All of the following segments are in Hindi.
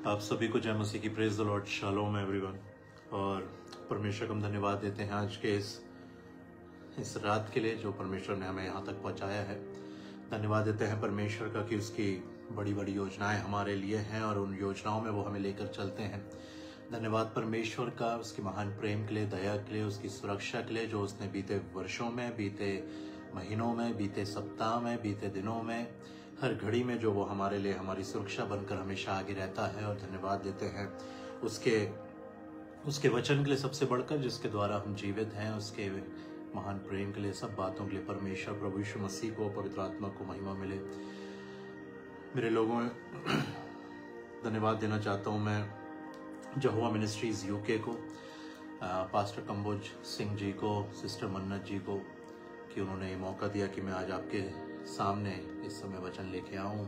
आप सभी को जय मसीह की praise the Lord, shalom everyone. और परमेश्वर को हम धन्यवाद देते हैं आज के इस रात के लिए जो परमेश्वर ने हमें यहाँ तक पहुँचाया है। धन्यवाद देते हैं परमेश्वर का कि उसकी बड़ी बड़ी योजनाएं हमारे लिए हैं और उन योजनाओं में वो हमें लेकर चलते हैं। धन्यवाद परमेश्वर का उसकी महान प्रेम के लिए, दया के लिए, उसकी सुरक्षा के लिए, जो उसने बीते वर्षों में, बीते महीनों में, बीते सप्ताह में, बीते दिनों में, हर घड़ी में जो वो हमारे लिए हमारी सुरक्षा बनकर हमेशा आगे रहता है। और धन्यवाद देते हैं उसके वचन के लिए सबसे बढ़कर, जिसके द्वारा हम जीवित हैं, उसके महान प्रेम के लिए, सब बातों के लिए परमेश्वर प्रभु यीशु मसीह को, पवित्र आत्मा को महिमा मिले। मेरे लोगों धन्यवाद देना चाहता हूँ मैं यहोवा मिनिस्ट्रीज यूके को, पास्टर कंबोज सिंह जी को, सिस्टर मन्नत जी को, कि उन्होंने मौका दिया कि मैं आज आपके सामने इस समय वचन लेके आऊँ।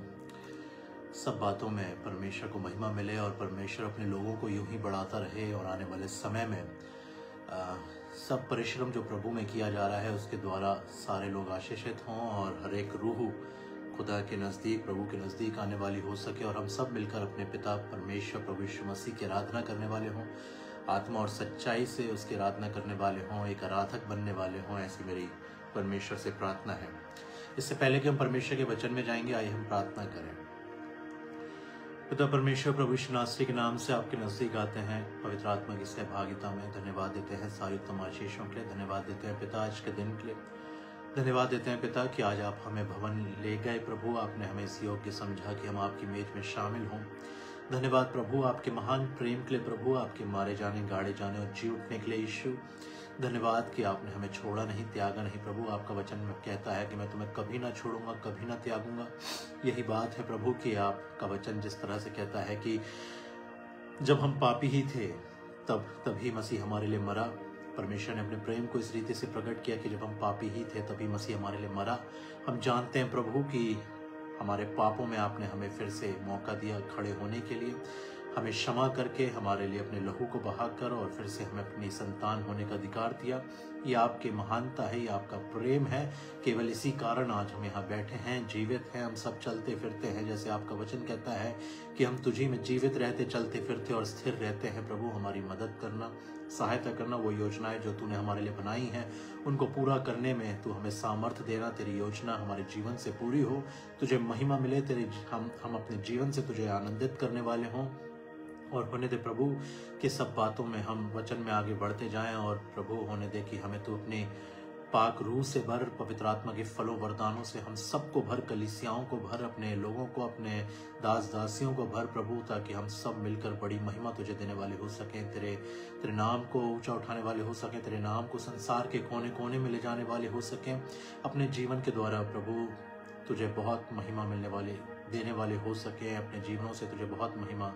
सब बातों में परमेश्वर को महिमा मिले और परमेश्वर अपने लोगों को यूं ही बढ़ाता रहे और आने वाले समय में सब परिश्रम जो प्रभु में किया जा रहा है उसके द्वारा सारे लोग आशीषित हों और हर एक रूह खुदा के नज़दीक, प्रभु के नज़दीक आने वाली हो सके और हम सब मिलकर अपने पिता परमेश्वर प्रभु यीशु मसीह की आराधना करने वाले हों, आत्मा और सच्चाई से उसकी आराधना करने वाले हों, एक आराधक बनने वाले हों। ऐसी मेरी परमेश्वर से प्रार्थना है। इससे पहले कि हम परमेश्वर के वचन में जाएंगे, आइए हम प्रार्थना करें। पिता परमेश्वर प्रभु यीशु नासरी के नाम से आपके नजदीक आते हैं, पवित्र आत्मा की सहभागिता में धन्यवाद देते हैं सारी उत्तम आशीषों के लिए। धन्यवाद देते हैं पिता आज के दिन के लिए। धन्यवाद देते हैं पिता कि आज आप हमें भवन ले गए प्रभु, आपने हमें इस योग्य समझा कि हम आपकी मेज में शामिल हों। धन्यवाद प्रभु आपके महान प्रेम के लिए, प्रभु आपके मारे जाने, गाड़े जाने और जी उठने के लिए यीशु। धन्यवाद कि आपने हमें छोड़ा नहीं, त्यागा नहीं प्रभु। आपका वचन में कहता है कि मैं तुम्हें कभी ना छोड़ूंगा, कभी ना त्यागूंगा। यही बात है प्रभु कि आपका वचन जिस तरह से कहता है कि जब हम पापी ही थे तभी मसीह हमारे लिए मरा। परमेश्वर ने अपने प्रेम को इस रीति से प्रकट किया कि जब हम पापी ही थे तभी मसीह हमारे लिए मरा। हम जानते हैं प्रभु कि हमारे पापों में आपने हमें फिर से मौका दिया खड़े होने के लिए, हमें क्षमा करके हमारे लिए अपने लहू को बहाकर और फिर से हमें अपनी संतान होने का अधिकार दिया। ये आपकी महानता है, ये आपका प्रेम है। केवल इसी कारण आज हम यहाँ बैठे हैं, जीवित हैं, हम सब चलते फिरते हैं। जैसे आपका वचन कहता है कि हम तुझी में जीवित रहते, चलते फिरते और स्थिर रहते हैं। प्रभु हमारी मदद करना, सहायता करना। वो योजनाएं जो तूने हमारे लिए बनाई हैं उनको पूरा करने में तू हमें सामर्थ्य देना। तेरी योजना हमारे जीवन से पूरी हो, तुझे महिमा मिले, हम अपने जीवन से तुझे आनंदित करने वाले हों। और होने दे प्रभु कि सब बातों में हम वचन में आगे बढ़ते जाएं। और प्रभु होने दे कि हमें तू अपने पाक रूह से भर, पवित्र आत्मा के फलों वरदानों से हम सबको भर, कलीसियाओं को भर, अपने लोगों को, अपने दास दासियों को भर प्रभु, ताकि हम सब मिलकर बड़ी महिमा तुझे देने वाले हो सकें, तेरे नाम को ऊंचा उठाने वाले हो सकें, तेरे नाम को संसार के कोने कोने में ले जाने वाले हो सकें। अपने जीवन के द्वारा प्रभु तुझे बहुत महिमा देने वाले हो सके, अपने जीवनों से तुझे बहुत महिमा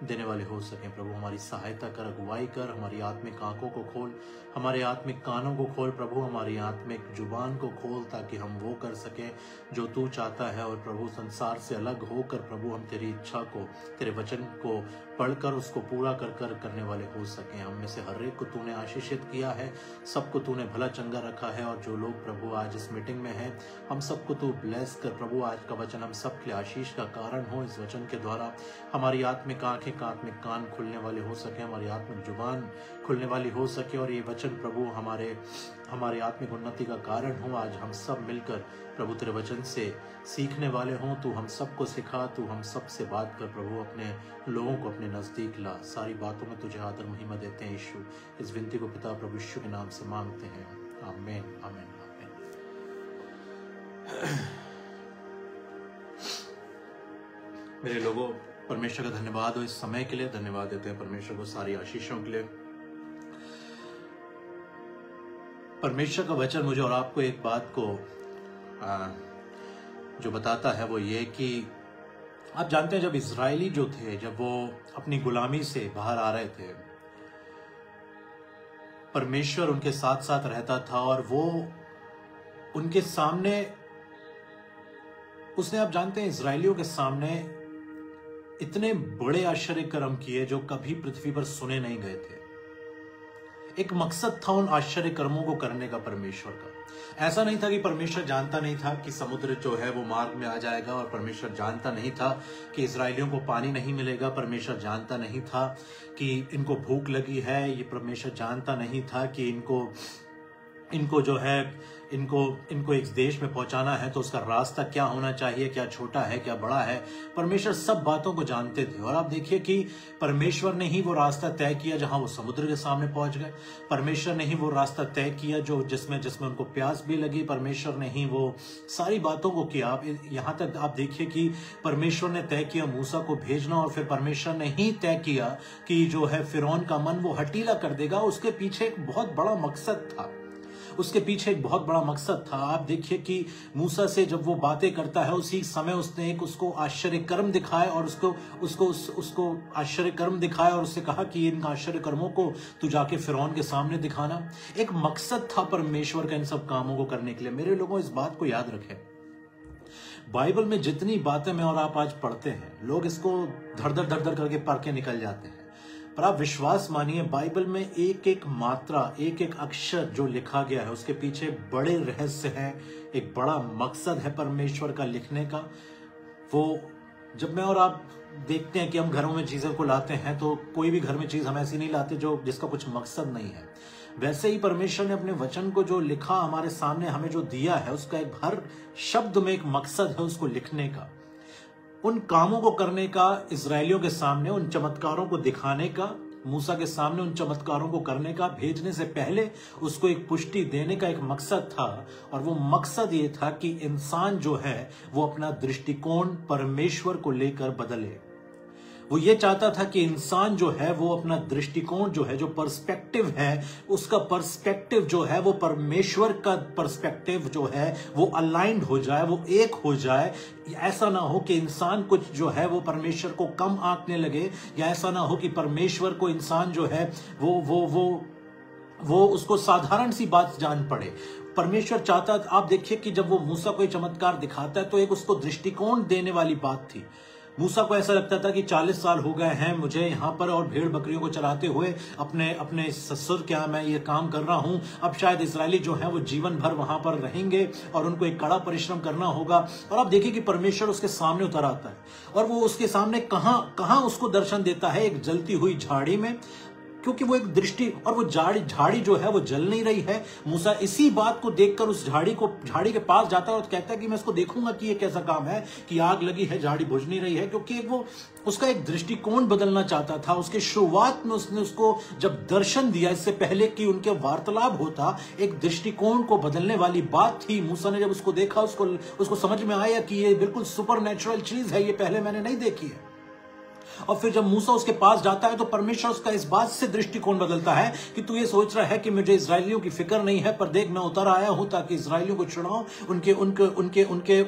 देने वाले हो सकें। प्रभु हमारी सहायता कर, अगुवाई कर, हमारी आत्मिक आंखों को खोल, हमारे आत्मिक कानों को खोल प्रभु, हमारी आत्मिक जुबान को खोल, ताकि हम वो कर सकें जो तू चाहता है। और प्रभु संसार से अलग होकर प्रभु हम तेरी इच्छा को, तेरे वचन को पढ़कर उसको पूरा कर करने वाले हो सकें। हम में से हर एक को तूने आशीषित किया है, सबको तूने भला चंगा रखा है। और जो लोग प्रभु आज इस मीटिंग में हैं, हम सबको तू ब्लेस कर प्रभु। आज का वचन हम सब के लिए आशीष का कारण हो। इस वचन के द्वारा हमारी आत्मिक आंखें, आत्मिक कान खुलने वाले हो सके, हमारी आत्मिक जुबान खुलने वाली हो सके और ये वचन प्रभु हमारे आत्मिक उन्नति का कारण हो। आज हम सब मिलकर प्रभु तेरे वचन से सीखने वाले हों। तू हम सबको सिखा, तू हम सब से बात कर प्रभु, अपने लोगों को अपने नजदीक ला। सारी बातों में तुझे आदर महिमा देते हैं यीशु। इस विनती को पिता प्रभु यीशु के नाम से मांगते हैं, आमीन आमीन आमीन। मेरे लोगों, परमेश्वर का धन्यवाद हो इस समय के लिए। धन्यवाद देते हैं परमेश्वर को सारी आशीषों के लिए। परमेश्वर का वचन मुझे और आपको एक बात को जो बताता है वो ये कि आप जानते हैं जब इजरायली जो थे, जब वो अपनी गुलामी से बाहर आ रहे थे, परमेश्वर उनके साथ साथ रहता था और वो उनके सामने, उसने, आप जानते हैं, इजरायलियों के सामने इतने बड़े आश्चर्य कर्म किए जो कभी पृथ्वी पर सुने नहीं गए थे। एक मकसद था उन आश्चर्य कर्मों को करने का परमेश्वर का। ऐसा नहीं था कि परमेश्वर जानता नहीं था कि समुद्र जो है वो मार्ग में आ जाएगा, और परमेश्वर जानता नहीं था कि इजरायलियों को पानी नहीं मिलेगा। परमेश्वर जानता नहीं था कि इनको भूख लगी है। ये परमेश्वर जानता नहीं था कि इनको जो है इनको एक देश में पहुंचाना है तो उसका रास्ता क्या होना चाहिए, क्या छोटा है क्या बड़ा है। परमेश्वर सब बातों को जानते थे। और आप देखिए कि परमेश्वर ने ही वो रास्ता तय किया जहां वो समुद्र के सामने पहुंच गए। परमेश्वर ने ही वो रास्ता तय किया जो जिसमें उनको प्यास भी लगी। परमेश्वर ने ही वो सारी बातों को किया। आप यहां तक आप देखिए कि परमेश्वर ने तय किया मूसा को भेजना, और फिर परमेश्वर ने ही तय किया कि जो है फिरौन का मन वो हटीला कर देगा। उसके पीछे एक बहुत बड़ा मकसद था। आप देखिए कि मूसा से जब वो बातें करता है उसी समय उसने उसको आश्चर्य कर्म दिखाए, और उसको आश्चर्य कर्म दिखाया, और उससे कहा कि इन आश्चर्य कर्मों को तू जाके फिरौन के सामने दिखाना। एक मकसद था परमेश्वर का इन सब कामों को करने के लिए। मेरे लोगों, इस बात को याद रखें, बाइबल में जितनी बातें मैं और आप आज पढ़ते हैं, लोग इसको धड़ धड़ करके पढ़ के निकल जाते हैं, पर आप विश्वास मानिए बाइबल में एक एक मात्रा, एक एक अक्षर जो लिखा गया है उसके पीछे बड़े रहस्य हैं, एक बड़ा मकसद है परमेश्वर का लिखने का। वो जब मैं और आप देखते हैं कि हम घरों में चीजों को लाते हैं, तो कोई भी घर में चीज हम ऐसी नहीं लाते जिसका कुछ मकसद नहीं है। वैसे ही परमेश्वर ने अपने वचन को जो लिखा हमारे सामने, हमें जो दिया है, उसका एक हर शब्द में एक मकसद है उसको लिखने का, उन कामों को करने का, इजरायलियों के सामने उन चमत्कारों को दिखाने का, मूसा के सामने उन चमत्कारों को करने का, भेजने से पहले उसको एक पुष्टि देने का एक मकसद था। और वो मकसद ये था कि इंसान जो है वो अपना दृष्टिकोण परमेश्वर को लेकर बदले। वो ये चाहता था कि इंसान जो है वो अपना दृष्टिकोण जो है, जो पर्सपेक्टिव है, उसका पर्सपेक्टिव जो है वो परमेश्वर का पर्सपेक्टिव जो है वो अलाइंड हो जाए, वो एक हो जाए। ऐसा ना हो कि इंसान कुछ जो है वो परमेश्वर को कम आंकने लगे, या ऐसा ना हो कि परमेश्वर को इंसान जो है वो उसको साधारण सी बात जान पड़े। परमेश्वर चाहता, आप देखिए कि जब वो मूसा को चमत्कार दिखाता है तो एक उसको दृष्टिकोण देने वाली बात थी। मूसा को ऐसा लगता था कि 40 साल हो गए हैं मुझे यहाँ पर और भेड़ बकरियों को चराते हुए, अपने ससुर क्या मैं ये काम कर रहा हूँ। अब शायद इजरायली जो है वो जीवन भर वहां पर रहेंगे और उनको एक कड़ा परिश्रम करना होगा। और आप देखिए कि परमेश्वर उसके सामने उतर आता है, और वो उसके सामने कहां उसको दर्शन देता है, एक जलती हुई झाड़ी में, क्योंकि वो एक दृष्टि, और वो झाड़ी जो है वो जल नहीं रही है। मूसा इसी बात को देखकर उस झाड़ी के पास जाता है और कहता है कि मैं इसको देखूंगा कि ये कैसा काम है कि आग लगी है, झाड़ी बुझ नहीं रही है, क्योंकि वो उसका एक दृष्टिकोण बदलना चाहता था। उसके शुरुआत में उसने उसको जब दर्शन दिया, इससे पहले कि उनके वार्तालाप होता, एक दृष्टिकोण को बदलने वाली बात थी। मूसा ने जब उसको देखा, उसको समझ में आया कि ये बिल्कुल सुपर नेचुरल चीज है, ये पहले मैंने नहीं देखी है। और फिर जब मूसा उसके पास जाता है तो परमेश्वर उसका इस बात से दृष्टिकोण बदलता है कि तू ये सोच रहा है कि मुझे इजरायलियों की फिक्र नहीं है, पर देख मैं उतर आया हूं ताकि इजरायलियों को छुड़ाऊं,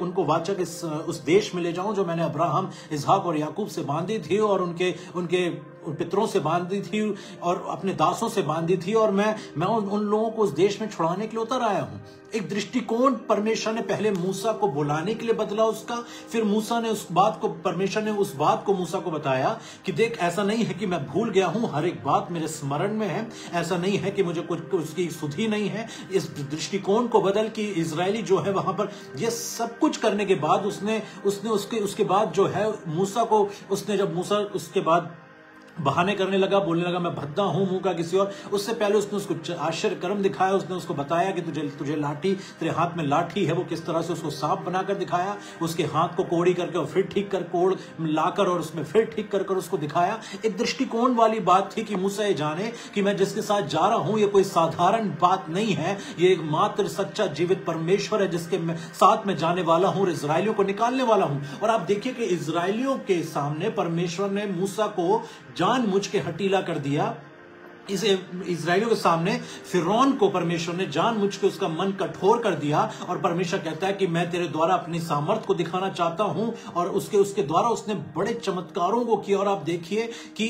उनको वाचक उस देश में ले जाऊं जो मैंने अब्राहम, इसहाक और याकूब से बांधी थी, और उनके पितरों से बांधी थी और अपने दासों से बांधी थी, और मैं उन लोगों को उस देश में छुड़ाने के लिए उतर आया हूं। एक दृष्टिकोण परमेश्वर ने पहले मूसा को बुलाने के लिए बदला उसका, फिर परमेश्वर ने उस बात को मूसा को बताया कि देख, ऐसा नहीं है कि मैं भूल गया हूं, हर एक बात मेरे स्मरण में है, ऐसा नहीं है कि मुझे कुछ उसकी सुधि नहीं है। इस दृष्टिकोण को बदल कि इजरायली जो है वहां पर, ये सब कुछ करने के बाद उसने उसके बाद जो है मूसा को, जब मूसा उसके बाद बहाने करने लगा, बोलने लगा मैं भद्दा हूं मुंह का किसी और, उससे पहले उसने उसको आश्चर्य कर्म दिखाया। उसने उसको बताया कि तुझे लाठी, तेरे हाथ में लाठी है, वो किस तरह से उसको सांप बनाकर दिखाया, उसके हाथ को कोड़ी करके और फिर ठीक कर, कोड़ लाकर और उसमें फिर ठीक कर उसको दिखाया। एक दृष्टिकोण वाली बात थी कि मूसा ये जाने कि मैं जिसके साथ जा रहा हूं ये कोई साधारण बात नहीं है, ये एक मात्र सच्चा जीवित परमेश्वर है जिसके साथ में जाने वाला हूं और इजरायलियों को निकालने वाला हूं। और आप देखिए कि इजरायलियों के सामने परमेश्वर ने मूसा को जानबूझ के हटीला कर दिया। इस इजरायलियों के सामने फिरौन को परमेश्वर ने जानबूझ के उसका मन कठोर कर दिया, और परमेश्वर कहता है कि मैं तेरे द्वारा अपनी सामर्थ को दिखाना चाहता हूं, और उसके द्वारा उसने बड़े चमत्कारों को किया। और आप देखिए कि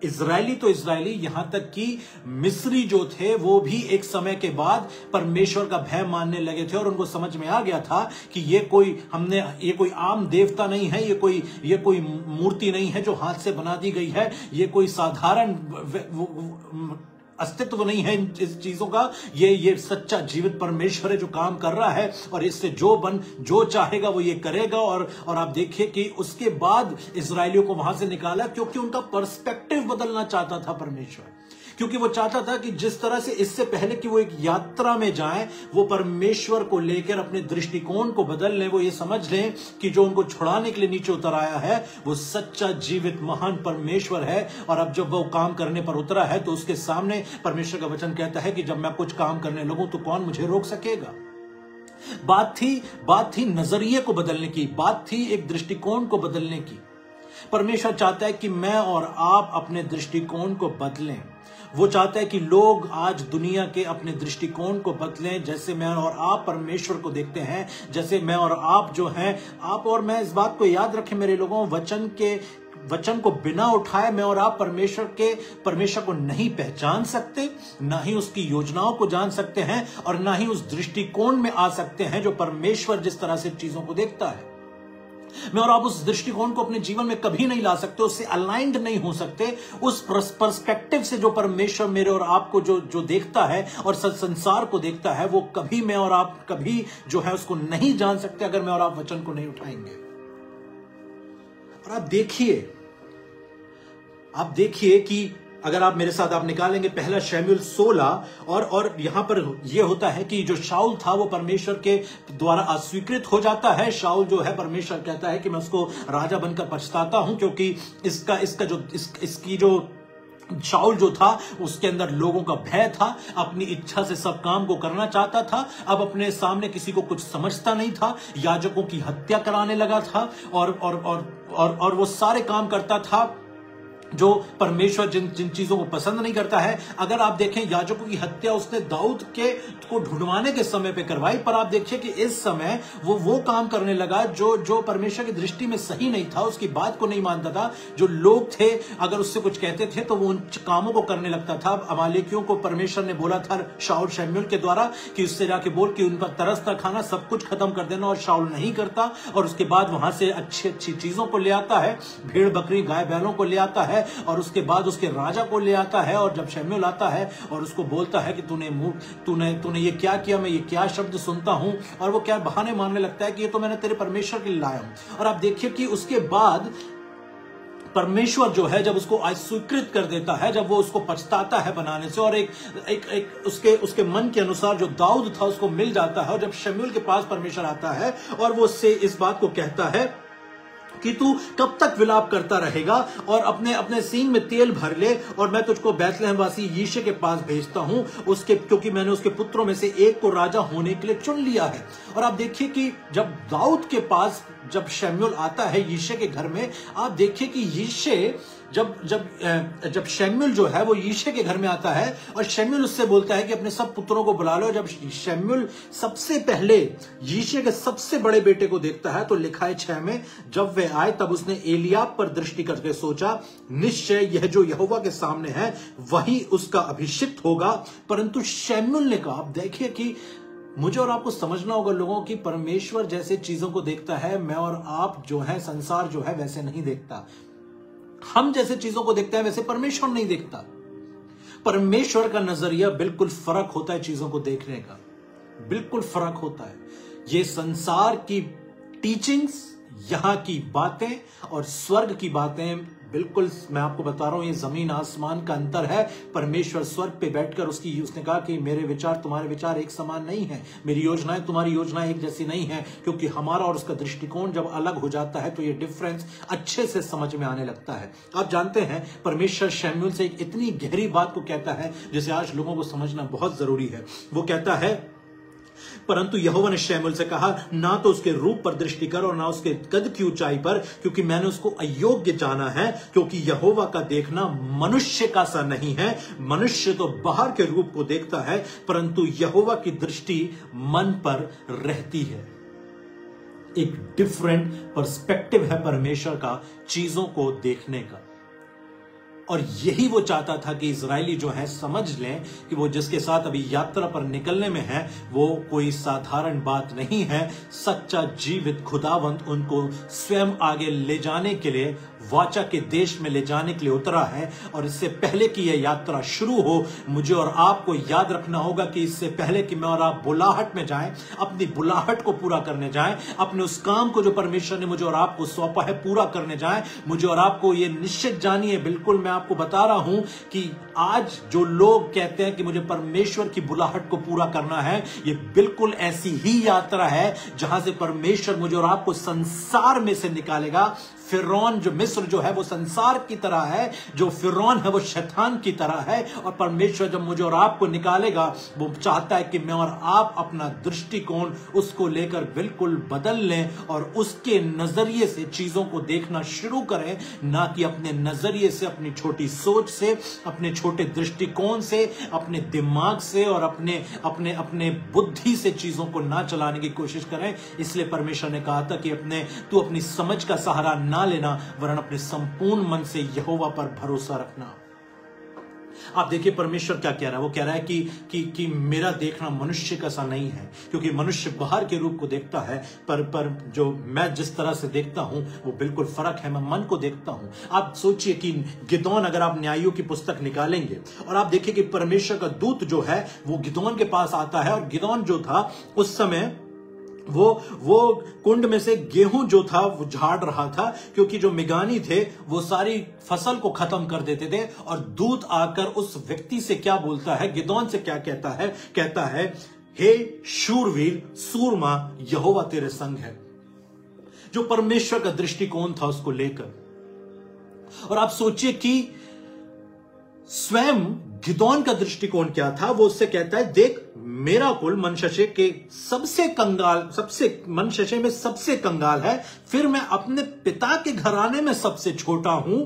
इजरायली यहां तक कि मिस्री जो थे वो भी एक समय के बाद परमेश्वर का भय मानने लगे थे, और उनको समझ में आ गया था कि ये कोई आम देवता नहीं है, ये कोई मूर्ति नहीं है जो हाथ से बना दी गई है, ये कोई साधारण अस्तित्व नहीं है इस चीजों का। ये सच्चा जीवित परमेश्वर है जो काम कर रहा है, और इससे जो चाहेगा वो ये करेगा। और आप देखिए कि उसके बाद इजरायलियों को वहां से निकाला, क्योंकि उनका पर्सपेक्टिव बदलना चाहता था परमेश्वर। क्योंकि वो चाहता था कि जिस तरह से इससे पहले कि वो एक यात्रा में जाएं, वो परमेश्वर को लेकर अपने दृष्टिकोण को बदल लें। वो ये समझ लें कि जो उनको छुड़ाने के लिए नीचे उतर आया है वो सच्चा जीवित महान परमेश्वर है। और अब जब वो काम करने पर उतरा है तो उसके सामने परमेश्वर का वचन कहता है कि जब मैं कुछ काम करने लगूं तो कौन मुझे रोक सकेगा। बात थी नजरिए को बदलने की, बात थी एक दृष्टिकोण को बदलने की। परमेश्वर चाहता है कि मैं और आप अपने दृष्टिकोण को बदलें। वो चाहता है कि लोग आज दुनिया के अपने दृष्टिकोण को बदलें। जैसे मैं और आप परमेश्वर को देखते हैं, जैसे मैं और आप जो हैं, आप और मैं इस बात को याद रखें मेरे लोगों, वचन को बिना उठाए मैं और आप परमेश्वर को नहीं पहचान सकते, ना ही उसकी योजनाओं को जान सकते हैं, और ना ही उस दृष्टिकोण में आ सकते हैं जो परमेश्वर जिस तरह से चीजों को देखता है। मैं और आप उस दृष्टिकोण को अपने जीवन में कभी नहीं ला सकते, उससे अलाइंड नहीं हो सकते। उस पर्सपेक्टिव से जो परमेश्वर मेरे और आपको जो देखता है और संसार को देखता है, वो कभी मैं और आप कभी जो है उसको नहीं जान सकते अगर मैं और आप वचन को नहीं उठाएंगे। और आप देखिए कि अगर आप मेरे साथ आप निकालेंगे पहला शमूएल 16, और यहां पर यह होता है कि जो शाऊल था वो परमेश्वर के द्वारा अस्वीकृत हो जाता है। शाऊल जो है, परमेश्वर कहता है कि मैं उसको राजा बनकर पछताता हूं, क्योंकि इसकी जो शाऊल जो था उसके अंदर लोगों का भय था, अपनी इच्छा से सब काम को करना चाहता था, अब अपने सामने किसी को कुछ समझता नहीं था, याजकों की हत्या कराने लगा था, और वो सारे काम करता था जो परमेश्वर जिन चीजों को पसंद नहीं करता है। अगर आप देखें, याजकों की हत्या उसने दाऊद को ढूंढवाने के समय पे करवाई, पर आप देखिए कि इस समय वो काम करने लगा जो परमेश्वर की दृष्टि में सही नहीं था, उसकी बात को नहीं मानता था। जो लोग थे अगर उससे कुछ कहते थे तो वो उन कामों को करने लगता था। अमालेकियों को परमेश्वर ने बोला था शाऊल शमूएल के द्वारा कि उससे जाके बोल कि उन पर तरसता खाना सब कुछ खत्म कर देना, और शाऊल नहीं करता। और उसके बाद वहां से अच्छी चीजों को ले आता है, भेड़ बकरी गाय बैलों को ले आता है, और उसके बाद उसके राजा को ले आता है। और जब शमूएल आता है और उसको बोलता है कि तूने ये क्या किया, मैं ये क्या शब्द सुनता हूं, और वो क्या बहाने मारने लगता है कि ये तो मैंने तेरे परमेश्वर के लिए लाया हूं। और आप देखिए कि उसके बाद परमेश्वर जो है जब उसको अस्वीकृत कर देता है, जब वो उसको पछताता है बनाने से, और एक उसके मन के अनुसार जो दाऊद था उसको मिल जाता है। और जब शमूएल के पास परमेश्वर आता है और वो उससे इस बात को कहता है कि तू कब तक विलाप करता रहेगा, और अपने सींग में तेल भर ले, और मैं तुझको बैतलहम वासी यिशै के पास भेजता हूं, क्योंकि मैंने उसके पुत्रों में से एक को राजा होने के लिए चुन लिया है। और आप देखिए कि जब दाऊद के पास जब शमूएल आता है यिशै के घर में, आप देखिए कि यिशै जब शमूएल जो है वो यिशै के घर में आता है, और शमूएल उससे बोलता है कि अपने सब पुत्रों को बुला लो। जब शमूएल सबसे पहले यिशै के सबसे बड़े बेटे को देखता है तो लिखा है 6 में, जब वे आए तब उसने एलियाब पर दृष्टि करके सोचा, निश्चय यह जो यहोवा के सामने है वही उसका अभिषिक्त होगा। परंतु शमूएल ने कहा, आप देखिए कि मुझे और आपको समझना होगा लोगों की, परमेश्वर जैसे चीजों को देखता है, मैं और आप जो है संसार जो है वैसे नहीं देखता। हम जैसे चीजों को देखते हैं वैसे परमेश्वर नहीं देखता। परमेश्वर का नजरिया बिल्कुल फर्क होता है, चीजों को देखने का बिल्कुल फर्क होता है। ये संसार की टीचिंग्स, यहां की बातें और स्वर्ग की बातें, बिल्कुल मैं आपको बता रहा हूं, ये जमीन आसमान का अंतर है। परमेश्वर स्वर्ग पे बैठकर उसने कहा कि मेरे विचार तुम्हारे विचार एक समान नहीं है, मेरी योजनाएं तुम्हारी योजनाएं एक जैसी नहीं है, क्योंकि हमारा और उसका दृष्टिकोण जब अलग हो जाता है तो ये डिफरेंस अच्छे से समझ में आने लगता है। आप जानते हैं परमेश्वर शमूएल से एक इतनी गहरी बात को कहता है जिसे आज लोगों को समझना बहुत जरूरी है। वो कहता है, परंतु यहोवा ने शमूएल से कहा, ना तो उसके रूप पर दृष्टि कर और ना उसके कद की ऊंचाई पर, क्योंकि मैंने उसको अयोग्य जाना है। क्योंकि यहोवा का देखना मनुष्य का सा नहीं है, मनुष्य तो बाहर के रूप को देखता है, परंतु यहोवा की दृष्टि मन पर रहती है। एक डिफरेंट पर्सपेक्टिव है परमेश्वर का चीजों को देखने का। और यही वो चाहता था कि इजरायली जो है समझ लें कि वो जिसके साथ अभी यात्रा पर निकलने में है वो कोई साधारण बात नहीं है। सच्चा जीवित खुदावंत उनको स्वयं आगे ले जाने के लिए, वाचा के देश में ले जाने के लिए उतरा है। और इससे पहले कि यह यात्रा शुरू हो, मुझे और आपको याद रखना होगा कि इससे पहले कि मैं और आप बुलाहट में जाएं, अपनी बुलाहट को पूरा करने जाएं, अपने उस काम को जो परमेश्वर ने मुझे और आपको सौंपा है पूरा करने जाएं, मुझे और आपको ये निश्चित जानिए, बिल्कुल मैं आपको बता रहा हूं कि आज जो लोग कहते हैं कि मुझे परमेश्वर की बुलाहट को पूरा करना है, ये बिल्कुल ऐसी ही यात्रा है जहां से परमेश्वर मुझे और आपको संसार में से निकालेगा। फिरौन जो मिस्र जो है वो संसार की तरह है, जो फिरौन है वो शैतान की तरह है। और परमेश्वर जब मुझे और आपको निकालेगा, वो चाहता है कि मैं और आप अपना दृष्टिकोण उसको लेकर बिल्कुल बदल लें और उसके नजरिए से चीजों को देखना शुरू करें, ना कि अपने नजरिए से, अपनी छोटी सोच से, अपने छोटे दृष्टिकोण से, अपने दिमाग से और अपने अपने अपने बुद्धि से चीजों को ना चलाने की कोशिश करें। इसलिए परमेश्वर ने कहा था कि तू अपनी समझ का सहारा ना लेना, वरन अपने संपूर्ण मन से यहोवा पर भरोसा रखना। आप देखिए परमेश्वर क्या कह रहा है। वो कह रहा है कि मेरा देखना मनुष्य का सा नहीं है, क्योंकि मनुष्य बाहर के रूप को देखता है, पर जो मैं जिस तरह से देखता हूं वो बिल्कुल फर्क है। मैं मन को देखता हूं। आप सोचिए कि गिदोन, अगर आप न्यायों की पुस्तक निकालेंगे और आप देखिए कि परमेश्वर का दूत जो है वो गिदोन के पास आता है, और गिदोन जो था उस समय वो कुंड में से गेहूं जो था वो झाड़ रहा था, क्योंकि जो मिगानी थे वो सारी फसल को खत्म कर देते थे। और दूत आकर उस व्यक्ति से क्या बोलता है, गिदोन से क्या कहता है, हे शूरवीर सूरमा, यहोवा तेरे संग है। जो परमेश्वर का दृष्टिकोण था उसको लेकर। और आप सोचिए कि स्वयं गिदोन का दृष्टिकोण क्या था। वो उससे कहता है, देख मेरा कुल मनश्शे के मनश्शे में सबसे कंगाल है, फिर मैं अपने पिता के घराने में सबसे छोटा हूं।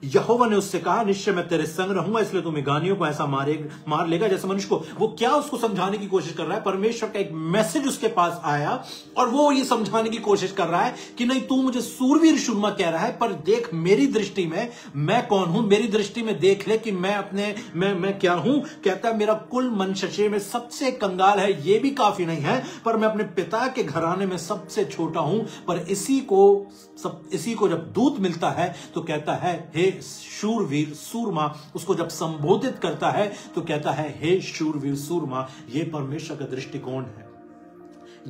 यहोवा ने उससे कहा, निश्चय मैं तेरे संग रहूंगा, इसलिए तू मिगानियों को ऐसा मार लेगा जैसे मनुष्य को। वो क्या उसको समझाने की कोशिश कर रहा है, परमेश्वर का एक मैसेज उसके पास आया और वो ये समझाने की कोशिश कर रहा है कि नहीं, तू मुझे सूरवीर शूरमा कह रहा है, पर देख मेरी दृष्टि में मैं कौन हूं, मेरी दृष्टि में देख ले कि मैं क्या हूं। कहता है मेरा कुल मनश्शे में सबसे कंगाल है, ये भी काफी नहीं है, पर मैं अपने पिता के घराने में सबसे छोटा हूं। पर इसी को जब दूत मिलता है तो कहता है, हे शूरवीर सूरमा। उसको जब संबोधित करता है तो कहता है, हे शूरवीर सूरमा। यह परमेश्वर का दृष्टिकोण है।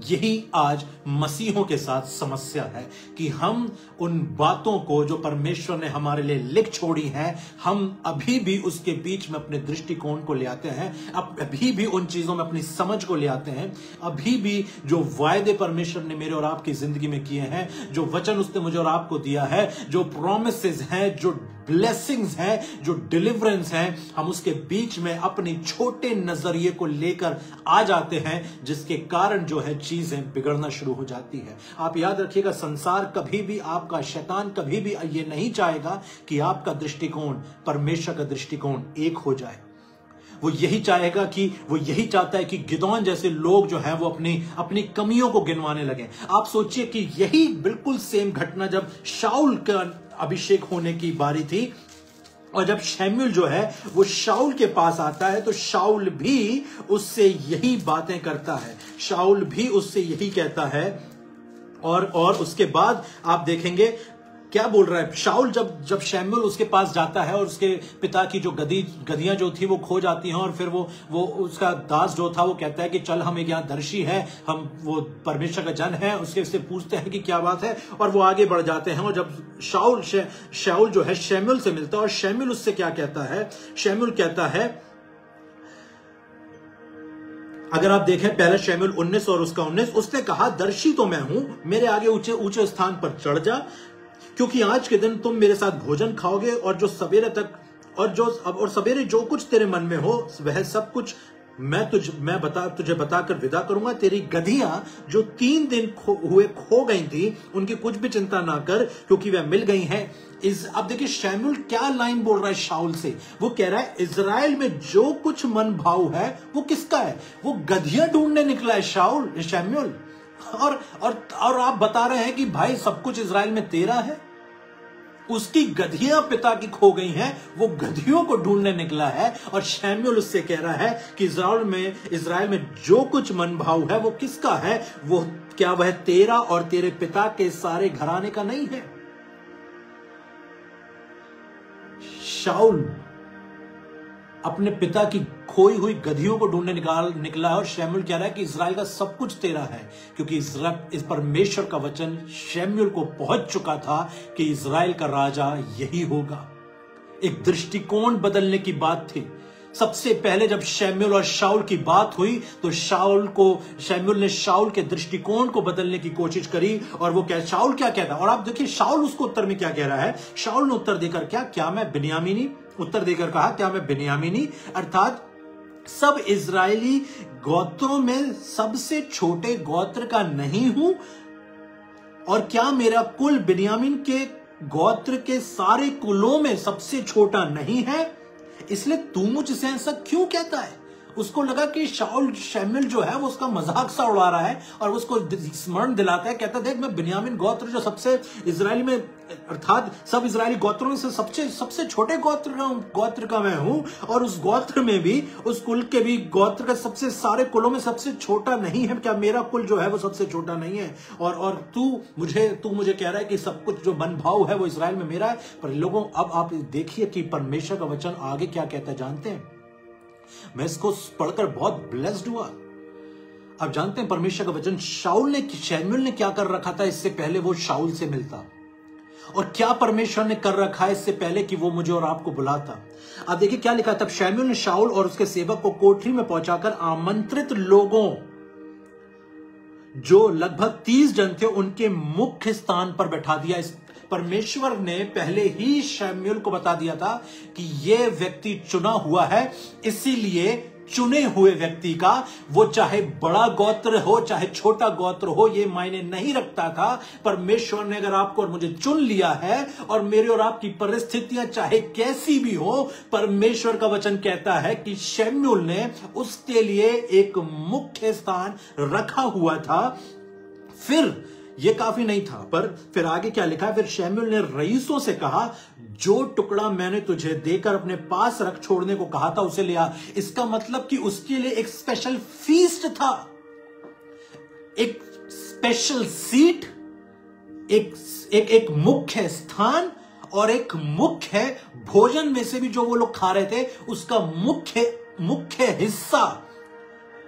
यही आज मसीहों के साथ समस्या है कि हम उन बातों को जो परमेश्वर ने हमारे लिए लिख छोड़ी हैं, हम अभी भी उसके बीच में अपने दृष्टिकोण को ले आते हैं, अभी भी उन चीजों में अपनी समझ को ले आते हैं। अभी भी जो वायदे परमेश्वर ने मेरे और आपकी जिंदगी में किए हैं, जो वचन उसने मुझे और आपको दिया है, जो प्रोमिसेस हैं, जो ब्लेसिंग्स हैं, जो डिलीवरेंस हैं, हम उसके बीच में अपने छोटे नजरिए को लेकर आ जाते हैं, जिसके कारण जो है चीजें बिगड़ना शुरू हो जाती है। आप याद रखिएगा, संसार कभी भी, आपका शैतान कभी भी ये नहीं चाहेगा कि आपका दृष्टिकोण परमेश्वर का दृष्टिकोण एक हो जाए। वो यही चाहता है कि गिदोन जैसे लोग जो हैं वो अपनी कमियों को गिनवाने लगे। आप सोचिए कि यही बिल्कुल सेम घटना जब शाऊल का अभिषेक होने की बारी थी, और जब शमूएल जो है वो शाऊल के पास आता है तो शाऊल भी उससे यही बातें करता है, शाऊल भी उससे यही कहता है। और उसके बाद आप देखेंगे क्या बोल रहा है शाऊल, जब शमूएल उसके पास जाता है और उसके पिता की जो गदियां जो थी वो खो जाती हैं, और फिर वो उसका दास जो था वो कहता है कि चल, हम एक यहाँ दर्शी है, हम वो परमेश्वर का जन है, उससे पूछते हैं कि क्या बात है, और वो आगे बढ़ जाते हैं। और जब शाऊल जो है शमूएल से मिलता है, और शमूएल उससे क्या कहता है, शमूएल कहता है, अगर आप देखें पहला शमूएल 19 और उसका 19, उसने कहा, दर्शी तो मैं हूं, मेरे आगे ऊंचे ऊंचे स्थान पर चढ़ जा, क्योंकि आज के दिन तुम मेरे साथ भोजन खाओगे, और सवेरे जो कुछ तेरे मन में हो वह सब कुछ तुझे बताकर विदा करूंगा। तेरी गधियां जो 3 दिन खो गई थी, उनकी कुछ भी चिंता ना कर, क्योंकि वह मिल गई हैं। अब देखिए शमूएल क्या लाइन बोल रहा है शाऊल से। वो कह रहा है, इजराइल में जो कुछ मन भाव है वो किसका है? वो गधियां ढूंढने निकला है शमूएल। और आप बता रहे हैं कि भाई सब कुछ इजराइल में तेरा है। उसकी गधियां पिता की खो गई हैं, वो गधियों को ढूंढने निकला है। और शमूएल उससे कह रहा है कि इज़राइल में जो कुछ मनभाव है वो किसका है? वो क्या वह तेरा और तेरे पिता के सारे घराने का नहीं है? शाऊल अपने पिता की खोई हुई गधियों को ढूंढने निकला है और शमूएल कह रहा है कि इज़राइल का सब कुछ तेरा है, क्योंकि इस परमेश्वर का वचन शमूएल को पहुंच चुका था कि इज़राइल का राजा यही होगा। एक दृष्टिकोण बदलने की बात थी। सबसे पहले जब शमूएल और शाऊल की बात हुई तो शमूएल ने शाऊल के दृष्टिकोण को बदलने की कोशिश करी। और वो शाऊल क्या कहता है, और आप देखिए शाऊल उसको उत्तर में क्या कह रहा है। शाऊल ने उत्तर देकर क्या मैं बिन्यामीनी उत्तर देकर कहा, क्या मैं बिन्यामीनी अर्थात सब इजरायली गोत्रों में सबसे छोटे गोत्र का नहीं हूं? और क्या मेरा कुल बिन्यामीन के गोत्र के सारे कुलों में सबसे छोटा नहीं है? इसलिए तू मुझसे ऐसा क्यों कहता है? उसको लगा कि शमूएल जो है वो उसका मजाक सा उड़ा रहा है और उसको स्मरण दिलाता है, कहता देख मैं बिन्यामीन गोत्र जो सबसे इजराइल में अर्थात सब इजरायली गोत्रों में से सबसे छोटे गोत्र का मैं हूं, और उस गोत्र में भी उस कुल के भी गोत्र का सबसे सारे कुलों में सबसे छोटा नहीं है? क्या मेरा कुल जो है वो सबसे छोटा नहीं है? और तू मुझे कह रहा है कि सब कुछ जो मनभाव है वो इजराइल में मेरा है। पर लोगों अब आप देखिए कि परमेश्वर का वचन आगे क्या कहता है, जानते हैं? मैं इसको पढ़कर बहुत ब्लेस्ड हुआ। आप जानते हैं परमेश्वर का वचन शमूएल ने क्या कर रखा था इससे पहले वो शाऊल से मिलता, और क्या परमेश्वर ने कर रखा है इससे पहले कि वो मुझे और आपको बुलाता। आप देखिए क्या लिखा, तब शमूएल ने शाऊल और उसके सेवक को कोठरी में पहुंचाकर आमंत्रित लोगों जो लगभग 30 जन थे उनके मुख्य स्थान पर बैठा दिया। परमेश्वर ने पहले ही शमूएल को बता दिया था कि यह व्यक्ति चुना हुआ है, इसीलिए चुने हुए व्यक्ति का वो चाहे बड़ा गोत्र हो चाहे छोटा गोत्र हो ये मायने नहीं रखता था। परमेश्वर ने अगर आपको और मुझे चुन लिया है और मेरी और आपकी परिस्थितियां चाहे कैसी भी हो, परमेश्वर का वचन कहता है कि शमूएल ने उसके लिए एक मुख्य स्थान रखा हुआ था। फिर ये काफी नहीं था, पर फिर आगे क्या लिखा है, फिर शमूएल ने रईसों से कहा जो टुकड़ा मैंने तुझे देकर अपने पास रख छोड़ने को कहा था उसे ले आ। इसका मतलब कि उसके लिए एक स्पेशल फीस्ट था, एक स्पेशल सीट, एक मुख्य स्थान और एक मुख्य भोजन में से भी जो वो लोग खा रहे थे उसका मुख्य हिस्सा,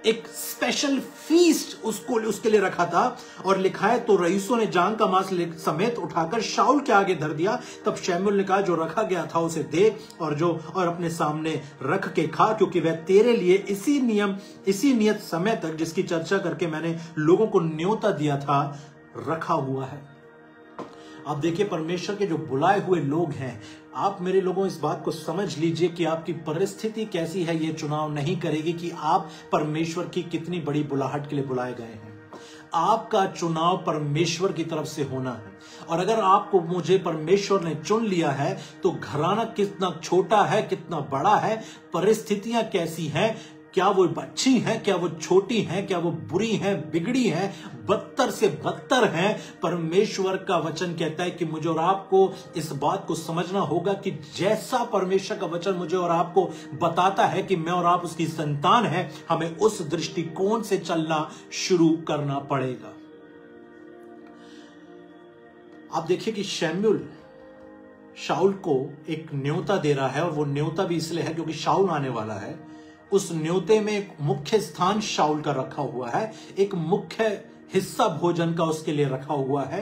एक स्पेशल फीस्ट उसके लिए रखा था। और लिखा है तो रईसों ने जांग का मांस समेत उठाकर शाऊल के आगे धर दिया। तब शमूएल ने कहा जो रखा गया था उसे दे और अपने सामने रख के खा, क्योंकि वह तेरे लिए इसी नियत समय तक जिसकी चर्चा करके मैंने लोगों को न्योता दिया था रखा हुआ है। आप देखिए परमेश्वर के जो बुलाए हुए लोग हैं, आप मेरे लोगों इस बात को समझ लीजिए कि आपकी परिस्थिति कैसी है ये चुनाव नहीं करेगी कि आप परमेश्वर की कितनी बड़ी बुलाहट के लिए बुलाए गए हैं। आपका चुनाव परमेश्वर की तरफ से होना है, और अगर आपको मुझे परमेश्वर ने चुन लिया है तो घराना कितना छोटा है कितना बड़ा है, परिस्थितियां कैसी हैं, क्या वो अच्छी हैं, क्या वो छोटी हैं, क्या वो बुरी हैं, बिगड़ी हैं, बदतर से बदतर हैं, परमेश्वर का वचन कहता है कि मुझे और आपको इस बात को समझना होगा कि जैसा परमेश्वर का वचन मुझे और आपको बताता है कि मैं और आप उसकी संतान है, हमें उस दृष्टिकोण से चलना शुरू करना पड़ेगा। आप देखिए कि शमूएल शाऊल को एक न्योता दे रहा है, और वो न्योता भी इसलिए है क्योंकि शाऊल आने वाला है। उस न्योते में एक मुख्य स्थान शाऊल का रखा हुआ है, एक मुख्य हिस्सा भोजन का उसके लिए रखा हुआ है,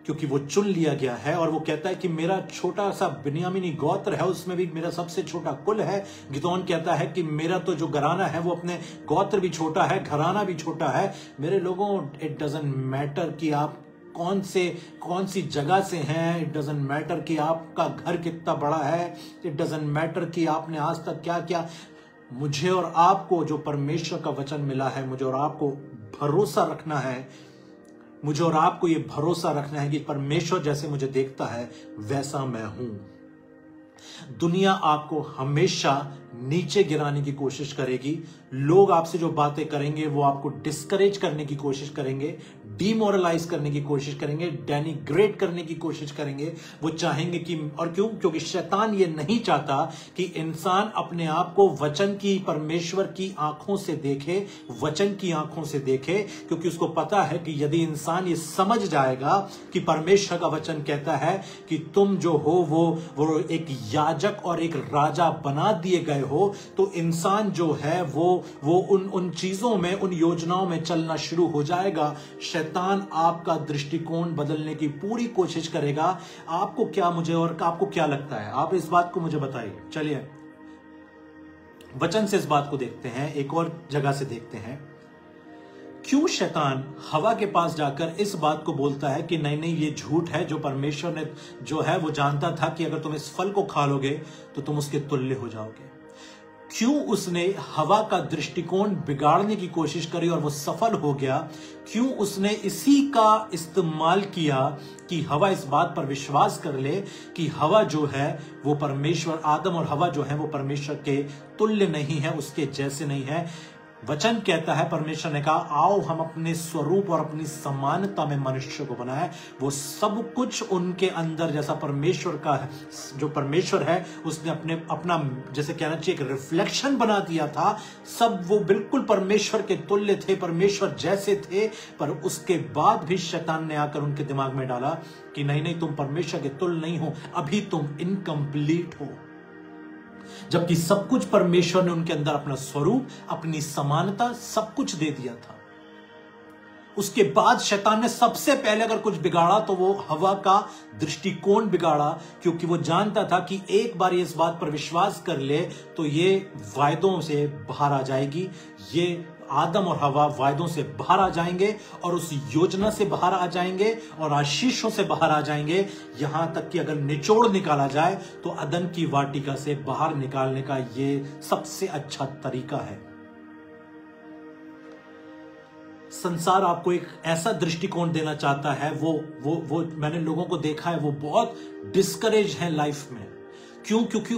क्योंकि वो चुन लिया गया है। और वो कहता है कि मेरा छोटा सा बिन्यामीनी गोत्र है, उसमें भी मेरा सबसे छोटा कुल है। गिदोन कहता है कि मेरा तो जो घराना है वो अपने गोत्र भी छोटा है, घराना भी छोटा है। मेरे लोगों, इट डजंट मैटर कि आप कौन सी जगह से हैं, इट डजंट मैटर कि आपका घर कितना बड़ा है, इट डजंट मैटर कि आपने आज तक क्या किया। मुझे और आपको जो परमेश्वर का वचन मिला है, मुझे और आपको भरोसा रखना है, मुझे और आपको ये भरोसा रखना है कि परमेश्वर जैसे मुझे देखता है वैसा मैं हूं। दुनिया आपको हमेशा नीचे गिराने की कोशिश करेगी। लोग आपसे जो बातें करेंगे वो आपको डिस्करेज करने की कोशिश करेंगे, डिमोरलाइज करने की कोशिश करेंगे, डेनिग्रेट करने की कोशिश करेंगे। वो चाहेंगे कि, और क्यों? क्योंकि शैतान ये नहीं चाहता कि इंसान अपने आप को वचन की, परमेश्वर की आंखों से देखे, वचन की आंखों से देखे, क्योंकि उसको पता है कि यदि इंसान ये समझ जाएगा कि परमेश्वर का वचन कहता है कि तुम जो हो वो एक याजक और एक राजा बना दिए गए हो, तो इंसान जो है वो उन चीजों में, उन योजनाओं में चलना शुरू हो जाएगा। शैतान आपका दृष्टिकोण बदलने की पूरी कोशिश करेगा। आपको क्या, मुझे और आपको क्या लगता है? आप इस बात को मुझे बताइए। चलिए वचन से इस बात को देखते हैं, एक और जगह से देखते हैं। क्यों शैतान हवा के पास जाकर इस बात को बोलता है कि नहीं ये झूठ है, जो परमेश्वर ने जो है वो जानता था कि अगर तुम इस फल को खा लोगे तो तुम उसके तुल्य हो जाओगे। क्यों उसने हवा का दृष्टिकोण बिगाड़ने की कोशिश करी और वो सफल हो गया? क्यों उसने इसी का इस्तेमाल किया कि हवा इस बात पर विश्वास कर ले कि हवा जो है वो परमेश्वर, आदम और हवा जो है वो परमेश्वर के तुल्य नहीं है, उसके जैसे नहीं है। वचन कहता है, परमेश्वर ने कहा आओ हम अपने स्वरूप और अपनी समानता में मनुष्य को बनाए। वो सब कुछ उनके अंदर जैसा परमेश्वर का है, जो परमेश्वर है उसने अपना जैसे कहना चाहिए एक रिफ्लेक्शन बना दिया था। सब वो बिल्कुल परमेश्वर के तुल्य थे, परमेश्वर जैसे थे। पर उसके बाद भी शैतान ने आकर उनके दिमाग में डाला कि नहीं तुम परमेश्वर के तुल्य नहीं हो, अभी तुम इनकम्प्लीट हो। जबकि सब कुछ परमेश्वर ने उनके अंदर अपना स्वरूप, अपनी समानता, सब कुछ दे दिया था। उसके बाद शैतान ने सबसे पहले अगर कुछ बिगाड़ा तो वो हवा का दृष्टिकोण बिगाड़ा, क्योंकि वो जानता था कि एक बार ये इस बात पर विश्वास कर ले तो ये वायदों से बाहर आ जाएगी। ये आदम और हवा वायदों से बाहर आ जाएंगे और उस योजना से बाहर आ जाएंगे और आशीषों से बाहर आ जाएंगे। यहां तक कि अगर निचोड़ निकाला जाए तो अदन की वाटिका से बाहर निकालने का ये सबसे अच्छा तरीका है। संसार आपको एक ऐसा दृष्टिकोण देना चाहता है, वो मैंने लोगों को देखा है, वो बहुत डिस्करेज है लाइफ में। क्यों? क्योंकि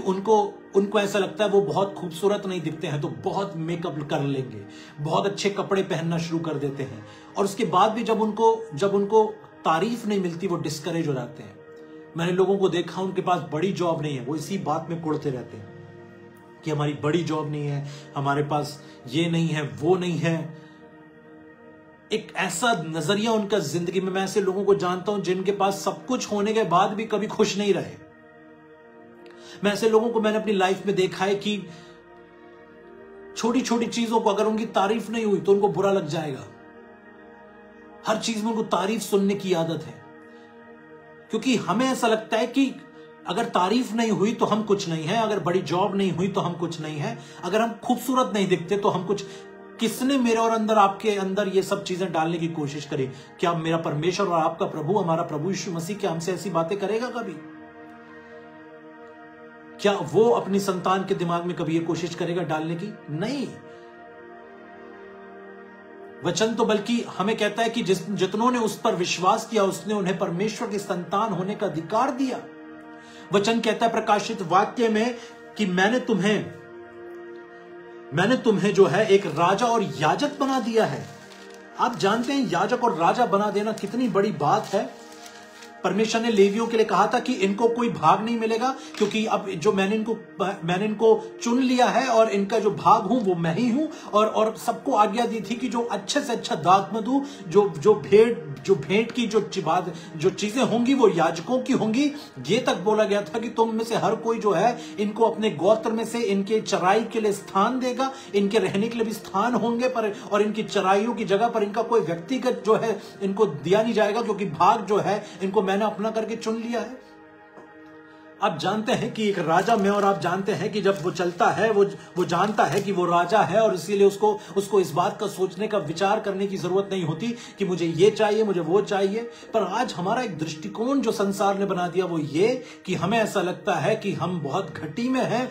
उनको ऐसा लगता है वो बहुत खूबसूरत नहीं दिखते हैं तो बहुत मेकअप कर लेंगे, बहुत अच्छे कपड़े पहनना शुरू कर देते हैं, और उसके बाद भी जब उनको तारीफ नहीं मिलती वो डिस्करेज हो जाते हैं। मैंने लोगों को देखा उनके पास बड़ी जॉब नहीं है, वो इसी बात में कुड़ते रहते हैं कि हमारी बड़ी जॉब नहीं है, हमारे पास ये नहीं है, वो नहीं है। एक ऐसा नजरिया उनका जिंदगी में, मैं ऐसे लोगों को जानता हूं जिनके पास सब कुछ होने के बाद भी कभी खुश नहीं रहे। मैं ऐसे लोगों को मैंने अपनी लाइफ में देखा है कि छोटी छोटी चीजों को अगर उनकी तारीफ नहीं हुई तो उनको बुरा लग जाएगा। हर चीज में उनको तारीफ सुनने की आदत है, क्योंकि हमें ऐसा लगता है कि अगर तारीफ नहीं हुई तो हम कुछ नहीं है, अगर बड़ी जॉब नहीं हुई तो हम कुछ नहीं है, अगर हम खूबसूरत नहीं दिखते तो हम कुछ। किसने मेरे और अंदर, आपके अंदर ये सब चीजें डालने की कोशिश करी? क्या मेरा परमेश्वर और आपका प्रभु, हमारा प्रभु यीशु मसीह, क्या हमसे ऐसी बातें करेगा कभी? क्या वो अपनी संतान के दिमाग में कभी ये कोशिश करेगा डालने की? नहीं। वचन तो बल्कि हमें कहता है कि जितनों ने उस पर विश्वास किया उसने उन्हें परमेश्वर की संतान होने का अधिकार दिया। वचन कहता है प्रकाशित वाक्य में कि मैंने तुम्हें जो है एक राजा और याजक बना दिया है। आप जानते हैं याजक और राजा बना देना कितनी बड़ी बात है। परमेश्वर ने लेवियों के लिए कहा था कि इनको कोई भाग नहीं मिलेगा, क्योंकि अब जो मैंने इनको चुन लिया है और इनका जो भाग हूं वो मैं ही हूं। और सबको आज्ञा दी थी कि जो अच्छे से अच्छा दाख में दूं, जो भेंट की जो चीजें होंगी वो याजकों की होंगी। ये तक बोला गया था कि तुम में से हर कोई जो है इनको अपने गोत्र में से इनके चराई के लिए स्थान देगा, इनके रहने के लिए भी स्थान होंगे, पर और इनकी चराइयों की जगह पर इनका कोई व्यक्तिगत जो है इनको दिया नहीं जाएगा, क्योंकि भाग जो है इनको मैंने अपना करके चुन लिया है। आप जानते हैं कि एक राजा में, और आप जानते हैं कि जब वो चलता है वो जानता है कि वो राजा है, और इसीलिए उसको इस बात का सोचने का, विचार करने की जरूरत नहीं होती कि मुझे ये चाहिए, मुझे वो चाहिए। पर आज हमारा एक दृष्टिकोण जो संसार ने बना दिया वो ये कि हमें ऐसा लगता है कि हम बहुत घटी में हैं,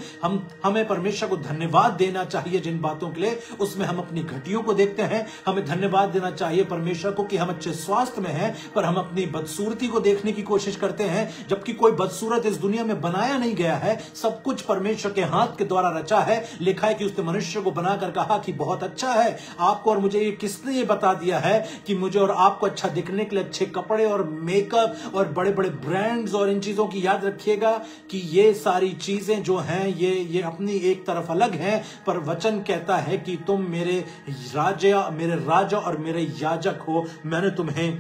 हमें परमेश्वर को धन्यवाद देना चाहिए जिन बातों के लिए, उसमें हम अपनी घटियों को देखते हैं। हमें धन्यवाद देना चाहिए परमेश्वर को कि हम अच्छे स्वास्थ्य में हैं, पर हम अपनी बदसूरती को देखने की कोशिश करते हैं, जबकि कोई बदसूरत इस दुनिया दुनिया में बनाया नहीं गया है, सब कुछ परमेश्वर के हाथ के द्वारा रचा है। लिखा है कि उसने मनुष्य को बनाकर कहा कि बहुत अच्छा है। आपको और मुझे किसने ये बता दिया है कि मुझे और आपको अच्छा दिखने के लिए अच्छे कपड़े और मेकअप और बड़े बड़े ब्रांड्स और इन चीजों की याद रखिएगा कि ये सारी चीजें जो हैं ये अपनी एक तरफ अलग हैं, पर वचन कहता है कि तुम मेरे राजा और मेरे याजक हो। मैंने तुम्हें,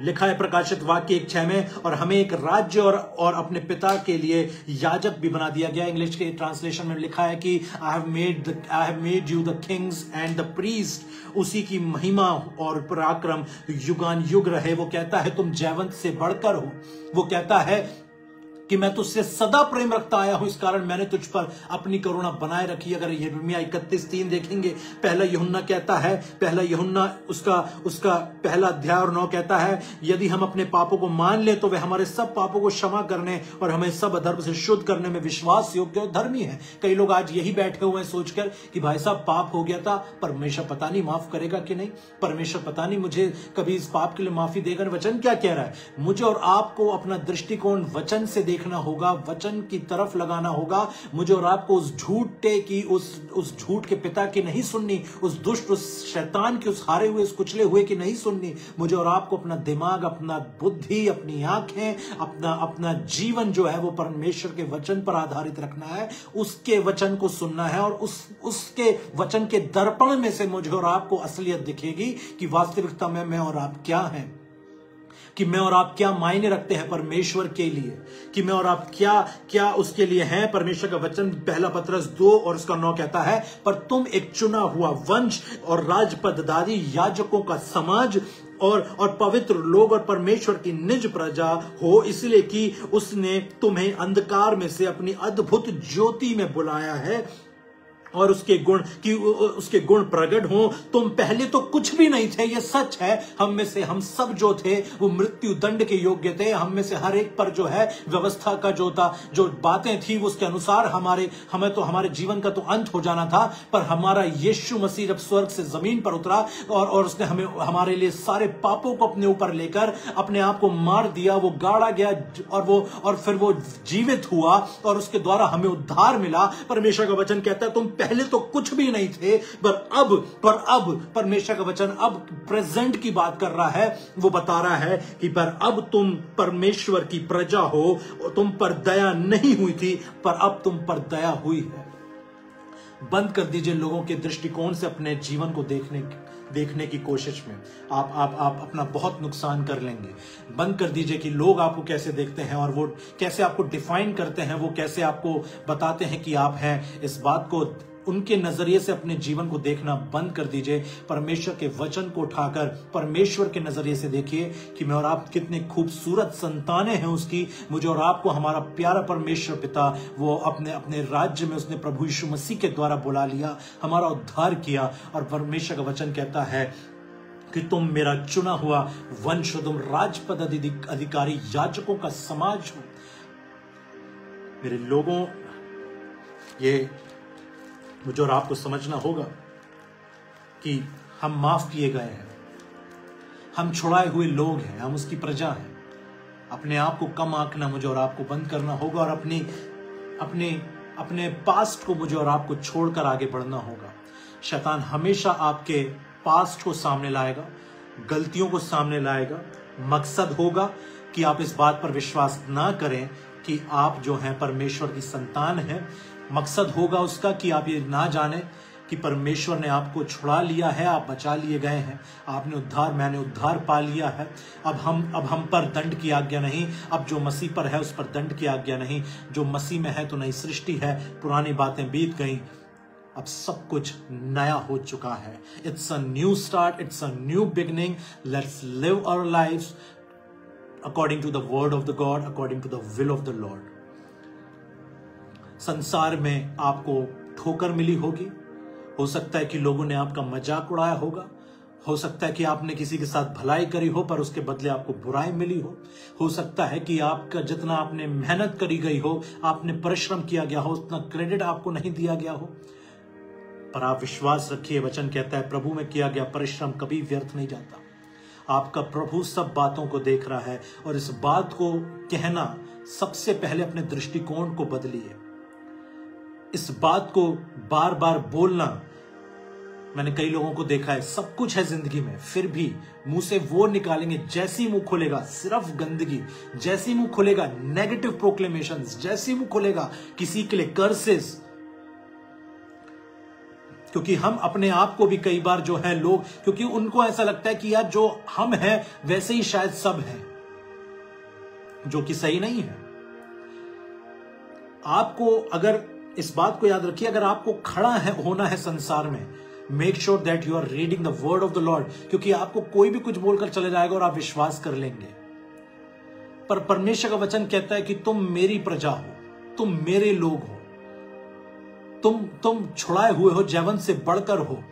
लिखा है प्रकाशित वाक्य 1:6 में, और हमें एक राज्य और अपने पिता के लिए याजक भी बना दिया गया। इंग्लिश के ट्रांसलेशन में लिखा है कि I have made you the Kings and the priest. उसी की महिमा और पराक्रम युगान युग रहे। वो कहता है तुम जयवंत से बढ़कर हो। वो कहता है कि मैं तुझसे सदा प्रेम रखता आया हूं, इस कारण मैंने तुझ पर अपनी करुणा बनाए रखी। अगर यिर्मयाह 31:3 देखेंगे, पहला यूहन्ना कहता है, पहला यूहन्ना उसका पहला अध्याय और 9 कहता है, यदि हम अपने पापों को मान लें तो वह हमारे सब पापों को क्षमा करने और हमें सब अधर्म से शुद्ध करने में विश्वास योग्य और धर्मी है। कई लोग आज यही बैठे हुए हैं सोचकर कि भाई साहब पाप हो गया था, परमेश्वर पता नहीं माफ करेगा कि नहीं, परमेश्वर पता नहीं मुझे कभी इस पाप के लिए माफी देगा। वचन क्या कह रहा है? मुझे और आपको अपना दृष्टिकोण वचन से देखना होगा, वचन की तरफ लगाना होगा। मुझे और आपको उस झूठे की उस झूठ के पिता की नहीं सुननी, उस दुष्ट, उस शैतान की, उस हारे हुए, उस कुचले हुए की नहीं सुननी। मुझे और आपको अपना दिमाग, अपना बुद्धि, अपनी आंखें, अपना जीवन जो है वो परमेश्वर के वचन पर आधारित रखना है, उसके वचन को सुनना है, और उसके वचन के दर्पण में से मुझे और आपको असलियत दिखेगी कि वास्तविकता में मैं और आप क्या हैं, कि मैं और आप क्या मायने रखते हैं परमेश्वर के लिए, कि मैं और आप क्या उसके लिए हैं। परमेश्वर का वचन पहला पत्रस 2 और उसका 9 कहता है, पर तुम एक चुना हुआ वंश और राजपदधारी याजकों का समाज और पवित्र लोग और परमेश्वर की निज प्रजा हो, इसलिए कि उसने तुम्हें अंधकार में से अपनी अद्भुत ज्योति में बुलाया है और उसके गुण प्रकट हो। तुम पहले तो कुछ भी नहीं थे, ये सच है। हम में से हम सब जो थे वो मृत्यु दंड के योग्य थे। हम में से हर एक पर जो है व्यवस्था का जो बातें थी उसके अनुसार हमारे जीवन का तो अंत हो जाना था। पर हमारा यीशु मसीह जब स्वर्ग से जमीन पर उतरा और उसने हमारे लिए सारे पापों को अपने ऊपर लेकर अपने आप को मार दिया, वो गाड़ा गया और फिर वो जीवित हुआ और उसके द्वारा हमें उद्धार मिला। परमेश्वर का वचन कहता है तुम पहले तो कुछ भी नहीं थे, पर अब परमेश्वर का वचन अब प्रेजेंट की बात कर रहा है। वो बता रहा है कि पर अब तुम परमेश्वर की प्रजा हो, तुम पर दया नहीं हुई थी पर अब तुम पर दया हुई है। बंद कर दीजिए लोगों के दृष्टिकोण से अपने जीवन को देखने की कोशिश में आप अपना बहुत नुकसान कर लेंगे। बंद कर दीजिए कि लोग आपको कैसे देखते हैं और वो कैसे आपको डिफाइन करते हैं, वो कैसे आपको बताते हैं कि आप हैं। इस बात को, उनके नजरिए से अपने जीवन को देखना बंद कर दीजिए। परमेश्वर के वचन को उठाकर परमेश्वर के नजरिए से देखिए कि मैं और आप कितने खूबसूरत संतानें हैं उसकी। मुझे और आपको हमारा प्यारा परमेश्वर पिता वो अपने राज्य में उसने प्रभु यीशु मसीह के द्वारा बुला लिया, हमारा उद्धार किया। और परमेश्वर का वचन कहता है कि तुम मेरा चुना हुआ वंश हो, तुम राजपद अधिकारी याजकों का समाज हो। मेरे लोगों, ये मुझे और आपको समझना होगा कि हम माफ किए गए हैं, हम छुड़ाए हुए लोग हैं, हम उसकी प्रजा हैं। अपने आप को कम आंकना मुझे और आपको बंद करना होगा और अपने पास्ट को मुझे और आपको छोड़कर आगे बढ़ना होगा। शैतान हमेशा आपके पास्ट को सामने लाएगा, गलतियों को सामने लाएगा। मकसद होगा कि आप इस बात पर विश्वास ना करें कि आप जो हैं परमेश्वर की संतान हैं। मकसद होगा उसका कि आप ये ना जाने कि परमेश्वर ने आपको छुड़ा लिया है, आप बचा लिए गए हैं, मैंने उद्धार पा लिया है। अब हम पर दंड की आज्ञा नहीं, अब जो मसीह पर है उस पर दंड की आज्ञा नहीं। जो मसीह में है तो नई सृष्टि है, पुरानी बातें बीत गई, अब सब कुछ नया हो चुका है। It's a new start, it's a new beginning. Let's live our lives according to the word of the God, according to the will of the Lord. संसार में आपको ठोकर मिली होगी, हो सकता है कि लोगों ने आपका मजाक उड़ाया होगा, हो सकता है कि आपने किसी के साथ भलाई करी हो पर उसके बदले आपको बुराई मिली हो सकता है कि आपका जितना आपने मेहनत करी गई हो, आपने परिश्रम किया गया हो, उतना क्रेडिट आपको नहीं दिया गया हो। पर आप विश्वास रखिए, वचन कहता है प्रभु में किया गया परिश्रम कभी व्यर्थ नहीं जाता। आपका प्रभु सब बातों को देख रहा है, और इस बात को कहना सबसे पहले अपने दृष्टिकोण को बदलिए। इस बात को बार बार बोलना, मैंने कई लोगों को देखा है, सब कुछ है जिंदगी में, फिर भी मुंह से वो निकालेंगे, जैसी मुंह खुलेगा सिर्फ गंदगी, जैसी मुंह खुलेगा नेगेटिव प्रोक्लेमेशंस, जैसी मुंह खुलेगा किसी के लिए कर्सेस। क्योंकि हम अपने आप को भी कई बार जो है लोग, क्योंकि उनको ऐसा लगता है कि यार जो हम हैं वैसे ही शायद सब हैं, जो कि सही नहीं है। आपको अगर इस बात को याद रखिए, अगर आपको खड़ा है होना है संसार में, make sure that you are reading the word of the Lord, क्योंकि आपको कोई भी कुछ बोलकर चले जाएगा और आप विश्वास कर लेंगे। पर परमेश्वर का वचन कहता है कि तुम मेरी प्रजा हो, तुम मेरे लोग हो, तुम छुड़ाए हुए हो, जैवन से बढ़कर हो।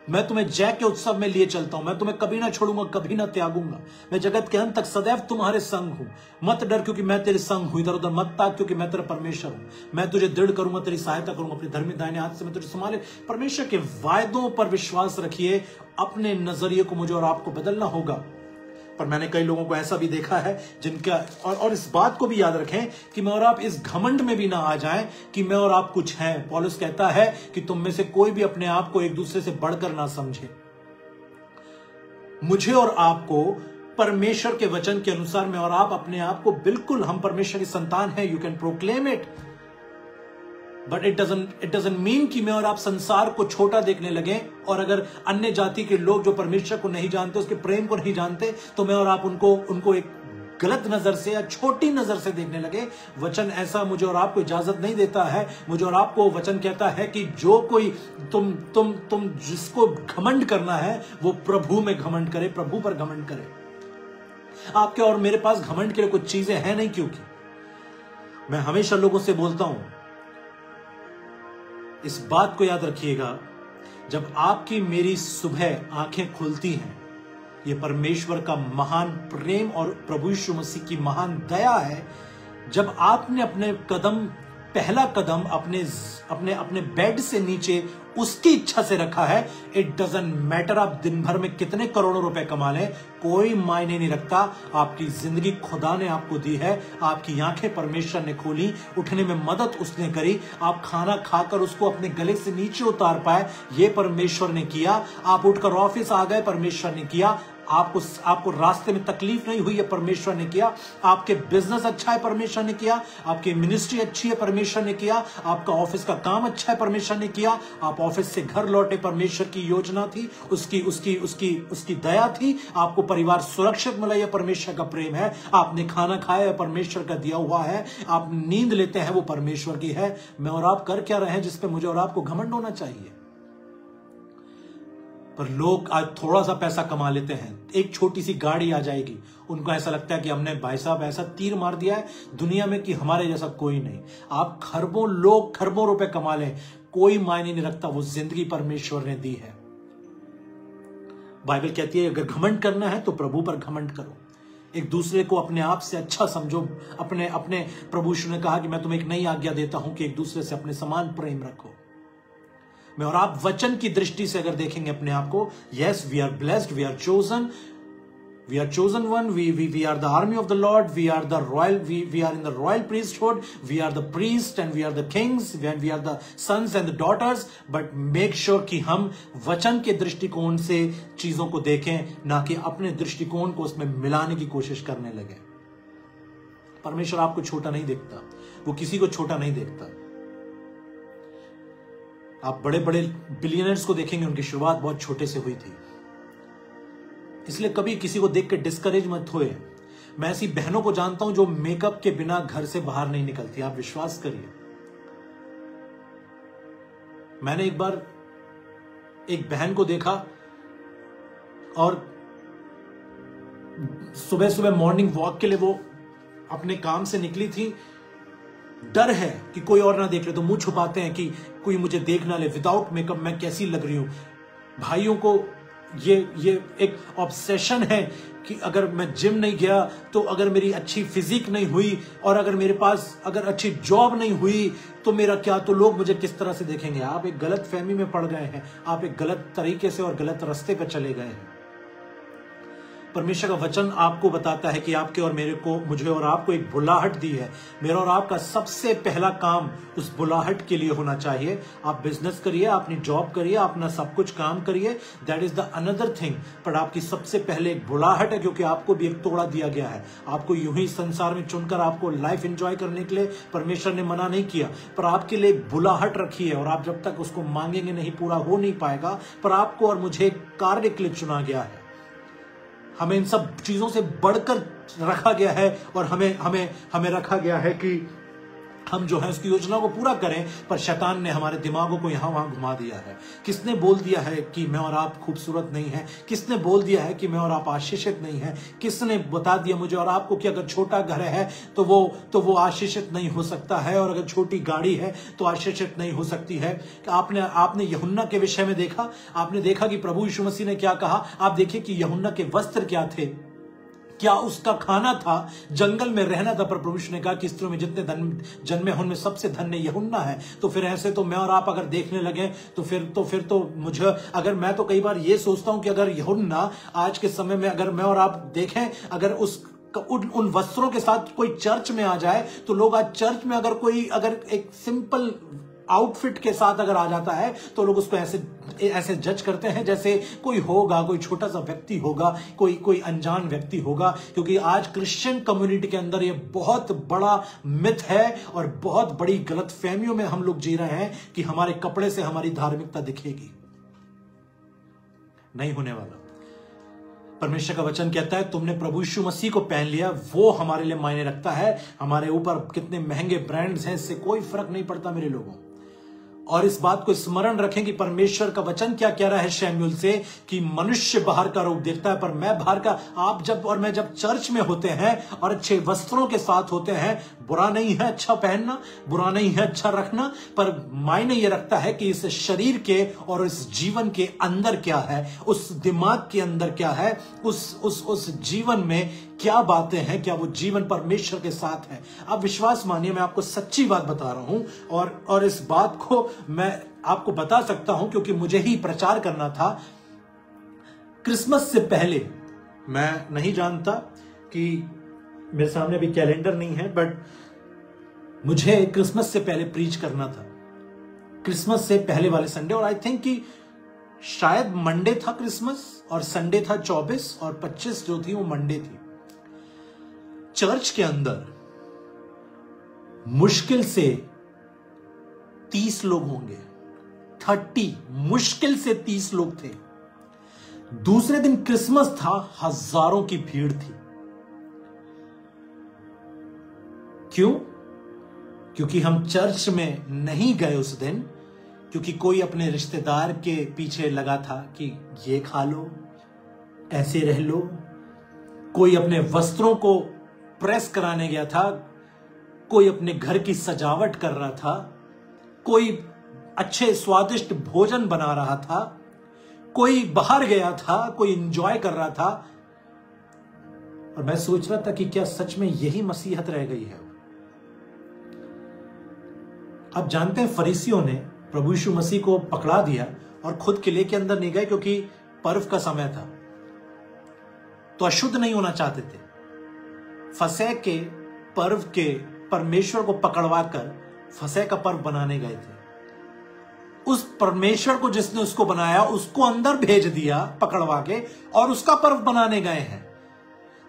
मैं तुम्हें जय के उत्सव में लिए चलता हूं, मैं तुम्हें कभी ना छोड़ूंगा, कभी ना त्यागूंगा, मैं जगत के अंत तक सदैव तुम्हारे संग हूं। मत डर क्योंकि मैं तेरे संग हूं, इधर उधर मत ताक क्योंकि मैं तेरा परमेश्वर हूं। मैं तुझे दृढ़ करूंगा, तेरी सहायता करूंगा, अपने धर्मी दाहिने हाथ से मैं तुझे संभाले। परमेश्वर के वायदों पर विश्वास रखिए। अपने नजरिए को मुझे और आपको बदलना होगा। पर मैंने कई लोगों को ऐसा भी देखा है जिनका, और इस बात को भी याद रखें कि मैं और आप इस घमंड में भी ना आ जाएं कि मैं और आप कुछ हैं। पौलुस कहता है कि तुम में से कोई भी अपने आप को एक दूसरे से बढ़कर ना समझे। मुझे और आपको परमेश्वर के वचन के अनुसार, मैं और आप अपने आप को बिल्कुल, हम परमेश्वर की संतान हैं, you can proclaim it, but it doesn't mean कि मैं और आप संसार को छोटा देखने लगे। और अगर अन्य जाति के लोग जो परमेश्वर को नहीं जानते, उसके प्रेम को नहीं जानते, तो मैं और आप उनको एक गलत नजर से या छोटी नजर से देखने लगे। वचन ऐसा मुझे और आपको इजाजत नहीं देता है। मुझे और आपको वचन कहता है कि जो कोई तुम जिसको घमंड करना है वो प्रभु में घमंड करे, प्रभु पर घमंड करे। आपके और मेरे पास घमंड के लिए कुछ चीजें हैं नहीं, क्योंकि मैं हमेशा लोगों से बोलता हूं, इस बात को याद रखिएगा, जब आपकी मेरी सुबह आंखें खुलती हैं, ये परमेश्वर का महान प्रेम और प्रभु यीशु मसीह की महान दया है। जब आपने अपने पहला कदम अपने बेड से नीचे उसकी इच्छा से रखा है, इट डजंट मैटर आप दिन भर में कितने करोड़ों रुपए कमा लें, कोई मायने नहीं रखता। आपकी जिंदगी खुदा ने आपको दी है, आपकी आंखें परमेश्वर ने खोली, उठने में मदद उसने करी, आप खाना खाकर उसको अपने गले से नीचे उतार पाए, ये परमेश्वर ने किया। आप उठकर ऑफिस आ गए, परमेश्वर ने किया। आपको रास्ते में तकलीफ नहीं हुई है, परमेश्वर ने किया। आपके बिजनेस अच्छा है, परमेश्वर ने किया। आपकी मिनिस्ट्री अच्छी है, परमेश्वर ने किया। आपका ऑफिस का काम अच्छा है, परमेश्वर ने किया। आप ऑफिस से घर लौटे, परमेश्वर की योजना थी, उसकी दया थी। आपको परिवार सुरक्षित मिला, यह परमेश्वर का प्रेम है। आपने खाना खाया, परमेश्वर का दिया हुआ है। आप नींद लेते हैं, वो परमेश्वर की है। मैं और आप कर क्या रहे हैं जिसपे मुझे और आपको घमंड होना चाहिए? पर लोग आज थोड़ा सा पैसा कमा लेते हैं, एक छोटी सी गाड़ी आ जाएगी, उनको ऐसा लगता है कि हमने भाई साहब ऐसा तीर मार दिया है दुनिया में कि हमारे जैसा कोई नहीं। आप खरबों रुपए कमा लें, कोई मायने नहीं रखता, वो जिंदगी परमेश्वर ने दी है। बाइबल कहती है अगर घमंड करना है तो प्रभु पर घमंड करो, एक दूसरे को अपने आप से अच्छा समझो। अपने प्रभु यीशु ने कहा कि मैं तुम्हें एक नई आज्ञा देता हूं कि एक दूसरे से अपने समान प्रेम रखो। मैं और आप वचन की दृष्टि से अगर देखेंगे अपने आप को, yes we are blessed, we are chosen one, we are the army of the Lord, we are in the royal priesthood, we are the priest and we are the kings, we are the sons and the daughters. But make sure कि हम वचन के दृष्टिकोण से चीजों को देखें, ना कि अपने दृष्टिकोण को उसमें मिलाने की कोशिश करने लगे। परमेश्वर आपको छोटा नहीं देखता, वो किसी को छोटा नहीं देखता। आप बड़े बड़े बिलियनर्स को देखेंगे, उनकी शुरुआत बहुत छोटे से हुई थी। इसलिए कभी किसी को देख के डिस्करेज मत होए। मैं ऐसी बहनों को जानता हूं जो मेकअप के बिना घर से बाहर नहीं निकलती, आप विश्वास करिए। मैंने एक बार एक बहन को देखा और सुबह सुबह मॉर्निंग वॉक के लिए वो अपने काम से निकली थी। डर है कि कोई और ना देख ले, तो मुंह छुपाते हैं कि कोई मुझे देख ना ले, विदाउट मेकअप मैं कैसी लग रही हूं। भाइयों को ये एक ऑब्सेशन है कि अगर मैं जिम नहीं गया, तो अगर मेरी अच्छी फिजिक नहीं हुई और अगर मेरे पास अगर अच्छी जॉब नहीं हुई तो मेरा क्या, तो लोग मुझे किस तरह से देखेंगे। आप एक गलत फहमी में पड़ गए हैं, आप एक गलत तरीके से और गलत रास्ते पर चले गए हैं। परमेश्वर का वचन आपको बताता है कि आपके और मेरे को, मुझे और आपको एक बुलाहट दी है। मेरा और आपका सबसे पहला काम उस बुलाहट के लिए होना चाहिए। आप बिजनेस करिए, अपनी जॉब करिए, अपना सब कुछ काम करिए, that is the another thing, पर आपकी सबसे पहले एक बुलाहट है, क्योंकि आपको भी एक तोड़ा दिया गया है। आपको यूं ही संसार में चुनकर आपको लाइफ एंजॉय करने के लिए परमेश्वर ने मना नहीं किया, पर आपके लिए एक बुलाहट रखी है, और आप जब तक उसको मांगेंगे नहीं, पूरा हो नहीं पाएगा। पर आपको और मुझे एक कार्य के लिए चुना गया है। हमें इन सब चीजों से बढ़कर रखा गया है, और हमें रखा गया है कि हम जो है उसकी योजना को पूरा करें। पर शैतान ने हमारे दिमागों को यहां वहां घुमा दिया है। किसने बोल दिया है कि मैं और आप खूबसूरत नहीं है? किसने बोल दिया है कि मैं और आप आशीषित नहीं है? किसने बता दिया मुझे और आपको कि अगर छोटा घर है तो वो आशीषित नहीं हो सकता है, और अगर छोटी गाड़ी है तो आशीषित नहीं हो सकती है? आपने यूहन्ना के विषय में देखा, आपने देखा कि प्रभु यीशु मसीह ने क्या कहा। आप देखिए कि यूहन्ना के वस्त्र क्या थे, क्या उसका खाना था, जंगल में रहना था। पर प्रभु यीशु ने कहा कि स्त्रियों में जितने जन्मे उनमें सबसे धन्य यूहन्ना है। तो फिर ऐसे तो मैं और आप अगर देखने लगे तो फिर तो मुझे, अगर मैं तो कई बार ये सोचता हूं कि अगर यूहन्ना आज के समय में, अगर मैं और आप देखें, अगर उन वस्त्रों के साथ कोई चर्च में आ जाए, तो लोग आज चर्च में अगर एक सिंपल आउटफिट के साथ अगर आ जाता है तो लोग उसको ऐसे जज करते हैं जैसे कोई छोटा सा व्यक्ति होगा, कोई अनजान व्यक्ति होगा। क्योंकि आज क्रिश्चियन कम्युनिटी के अंदर ये बहुत बड़ा मिथ है, और बहुत बड़ी गलतफहमियों में हम लोग जी रहे हैं कि हमारे कपड़े से हमारी धार्मिकता दिखेगी। नहीं होने वाला। परमेश्वर का वचन कहता है तुमने प्रभु यीशु मसीह को पहन लिया, वो हमारे लिए मायने रखता है। हमारे ऊपर कितने महंगे ब्रांड्स हैं, इससे कोई फर्क नहीं पड़ता मेरे लोगों। और इस बात को स्मरण रखें कि परमेश्वर का वचन क्या कह रहा है शमूएल से, कि मनुष्य बाहर का रूप देखता है पर मैं बाहर का। आप जब और मैं जब चर्च में होते हैं और अच्छे वस्त्रों के साथ होते हैं, बुरा नहीं है अच्छा पहनना, बुरा नहीं है अच्छा रखना, पर मायने ये रखता है कि इस शरीर के और इस जीवन के अंदर क्या है, उस दिमाग के अंदर क्या है, उस जीवन में क्या बातें हैं, क्या वो जीवन परमेश्वर के साथ है। आप विश्वास मानिए, मैं आपको सच्ची बात बता रहा हूं, और इस बात को मैं आपको बता सकता हूं क्योंकि मुझे ही प्रचार करना था। क्रिसमस से पहले, मैं नहीं जानता कि मेरे सामने अभी कैलेंडर नहीं है, बट मुझे क्रिसमस से पहले प्रीच करना था, क्रिसमस से पहले वाले संडे। और आई थिंक कि शायद मंडे था क्रिसमस, और संडे था 24, और 25 जो थी वो मंडे थी। चर्च के अंदर मुश्किल से 30 लोग होंगे, 30, मुश्किल से 30 लोग थे। दूसरे दिन क्रिसमस था, हजारों की भीड़ थी। क्यों? क्योंकि हम चर्च में नहीं गए उस दिन, क्योंकि कोई अपने रिश्तेदार के पीछे लगा था कि ये खा लो, ऐसे रह लो। कोई अपने वस्त्रों को प्रेस कराने गया था, कोई अपने घर की सजावट कर रहा था, कोई अच्छे स्वादिष्ट भोजन बना रहा था, कोई बाहर गया था, कोई एंजॉय कर रहा था। और मैं सोच रहा था कि क्या सच में यही मसीहत रह गई है? आप जानते हैं फरीसियों ने प्रभु यीशु मसीह को पकड़ा दिया और खुद किले के अंदर नहीं गए, क्योंकि पर्व का समय था, तो अशुद्ध नहीं होना चाहते थे। फसह के पर्व के परमेश्वर को पकड़वाकर फसह का पर्व बनाने गए थे। उस परमेश्वर को जिसने उसको बनाया उसको अंदर भेज दिया पकड़वा के, और उसका पर्व बनाने गए हैं।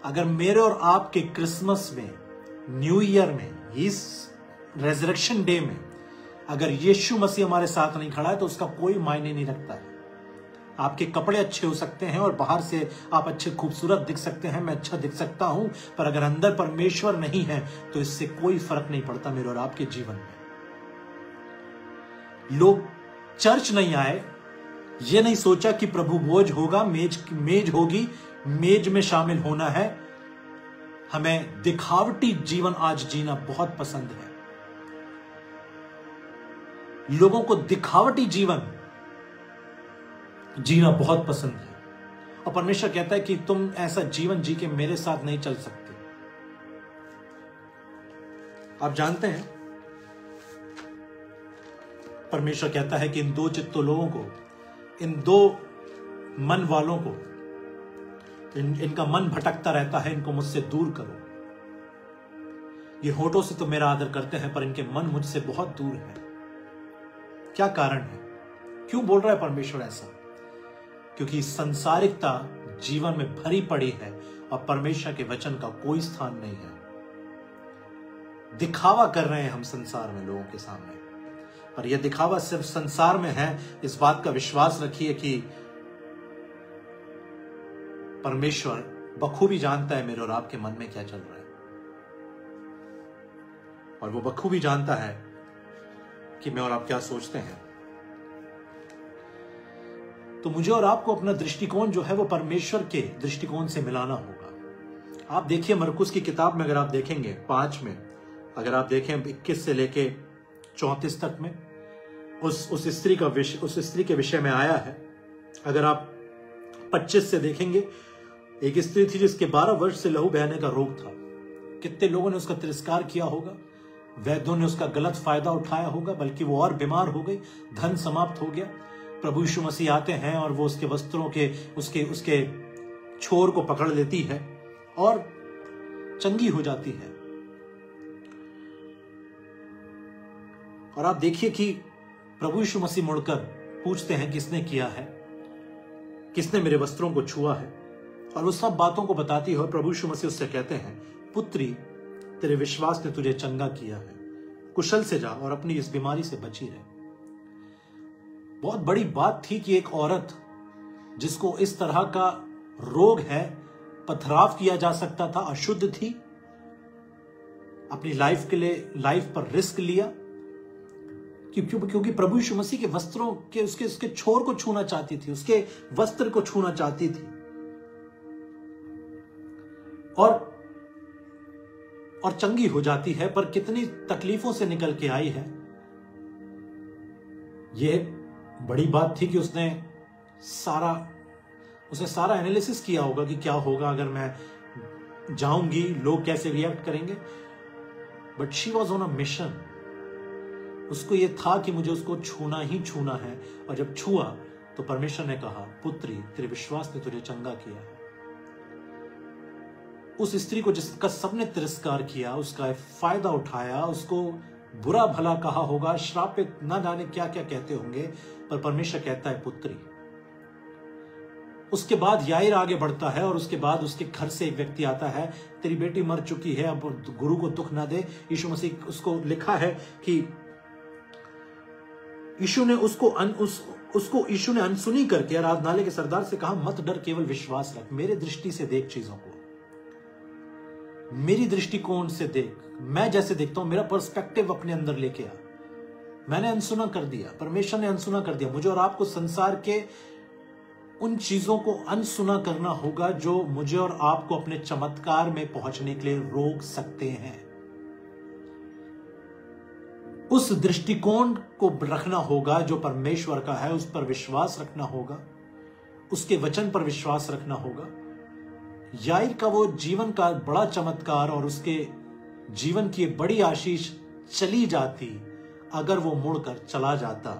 अगर मेरे और आपके क्रिसमस में, न्यू ईयर में, इस रेजरेक्शन डे में अगर यीशु मसीह हमारे साथ नहीं खड़ा है तो उसका कोई मायने नहीं रखता है। आपके कपड़े अच्छे हो सकते हैं और बाहर से आप अच्छे खूबसूरत दिख सकते हैं, मैं अच्छा दिख सकता हूं, पर अगर अंदर परमेश्वर नहीं है तो इससे कोई फर्क नहीं पड़ता मेरे और आपके जीवन में। लोग चर्च नहीं आए, ये नहीं सोचा कि प्रभु भोज होगा, मेज होगी, मेज में शामिल होना है। हमें दिखावटी जीवन आज जीना बहुत पसंद है। लोगों को दिखावटी जीवन जीना बहुत पसंद है, और परमेश्वर कहता है कि तुम ऐसा जीवन जी के मेरे साथ नहीं चल सकते। आप जानते हैं परमेश्वर कहता है कि इन दो चित्तों लोगों को, इन दो मन वालों को इनका मन भटकता रहता है, इनको मुझसे दूर करो। ये होठों से तो मेरा आदर करते हैं पर इनके मन मुझसे बहुत दूर है। क्या कारण है? क्यों बोल रहा है परमेश्वर ऐसा? क्योंकि संसारिकता जीवन में भरी पड़ी है और परमेश्वर के वचन का कोई स्थान नहीं है। दिखावा कर रहे हैं हम संसार में लोगों के सामने, पर यह दिखावा सिर्फ संसार में है, इस बात का विश्वास रखिए कि परमेश्वर बखूबी जानता है मेरे और आपके मन में क्या चल रहा है, और वो बखूबी जानता है कि मैं और आप क्या सोचते हैं। तो मुझे और आपको अपना दृष्टिकोण जो है वो परमेश्वर के दृष्टिकोण से मिलाना होगा। आप देखिए मरकुस की किताब में, अगर आप देखेंगे 5 में, अगर आप देखें 21 से लेके 34 तक में उस स्त्री के विषय में आया है। अगर आप 25 से देखेंगे, एक स्त्री थी जिसके 12 वर्ष से लहू बहने का रोग था। कितने लोगों ने उसका तिरस्कार किया होगा, वैद्यों ने उसका गलत फायदा उठाया होगा, बल्कि वो और बीमार हो गई, धन समाप्त हो गया। प्रभु यीशु मसीह आते हैं और वो उसके वस्त्रों के उसके छोर को पकड़ लेती है और चंगी हो जाती है। और आप देखिए कि प्रभु यीशु मसीह मुड़कर पूछते हैं किसने किया है, किसने मेरे वस्त्रों को छुआ है, और वो सब बातों को बताती है। और प्रभु यीशु मसीह उससे कहते हैं, पुत्री, तेरे विश्वास ने तुझे चंगा किया है, कुशल से जा और अपनी इस बीमारी से बची रहे। बहुत बड़ी बात थी कि एक औरत जिसको इस तरह का रोग है, पथराव किया जा सकता था, अशुद्ध थी, अपनी लाइफ के लिए लाइफ पर रिस्क लिया क्योंकि प्रभु यीशु मसीह के वस्त्रों के उसके छोर को छूना चाहती थी, उसके वस्त्र को छूना चाहती थी, और चंगी हो जाती है। पर कितनी तकलीफों से निकल के आई है। यह बड़ी बात थी कि उसने सारा एनालिसिस किया होगा कि क्या होगा अगर मैं जाऊंगी, लोग कैसे रिएक्ट करेंगे। But she was on a mission. उसको यह था कि मुझे उसको छूना ही छूना है, और जब छुआ तो परमेश्वर ने कहा, पुत्री, तेरे विश्वास ने तुझे चंगा किया है। उस स्त्री को जिसका सबने तिरस्कार किया, उसका फायदा उठाया, उसको बुरा भला कहा होगा, श्रापित न जाने क्या क्या कहते होंगे, पर परमेश्वर कहता है, पुत्री। उसके बाद याईर आगे बढ़ता है और उसके बाद उसके घर से एक व्यक्ति आता है, तेरी बेटी मर चुकी है, अब गुरु को दुख ना दे। यीशु मसीह, उसको लिखा है कि यीशु ने अनसुनी करके आराधनालय के सरदार से कहा, मत डर, केवल विश्वास रख, मेरे दृष्टि से देख चीजों को, मेरी दृष्टिकोण से देख, मैं जैसे देखता हूं, मेरा पर्सपेक्टिव अपने अंदर लेके आ। मैंने अनसुना कर दिया, परमेश्वर ने अनसुना कर दिया। मुझे और आपको संसार के उन चीजों को अनसुना करना होगा जो मुझे और आपको अपने चमत्कार में पहुंचने के लिए रोक सकते हैं। उस दृष्टिकोण को रखना होगा जो परमेश्वर का है, उस पर विश्वास रखना होगा, उसके वचन पर विश्वास रखना होगा। याईर का वो जीवन का बड़ा चमत्कार और उसके जीवन की बड़ी आशीष चली जाती अगर वो मुड़कर चला जाता,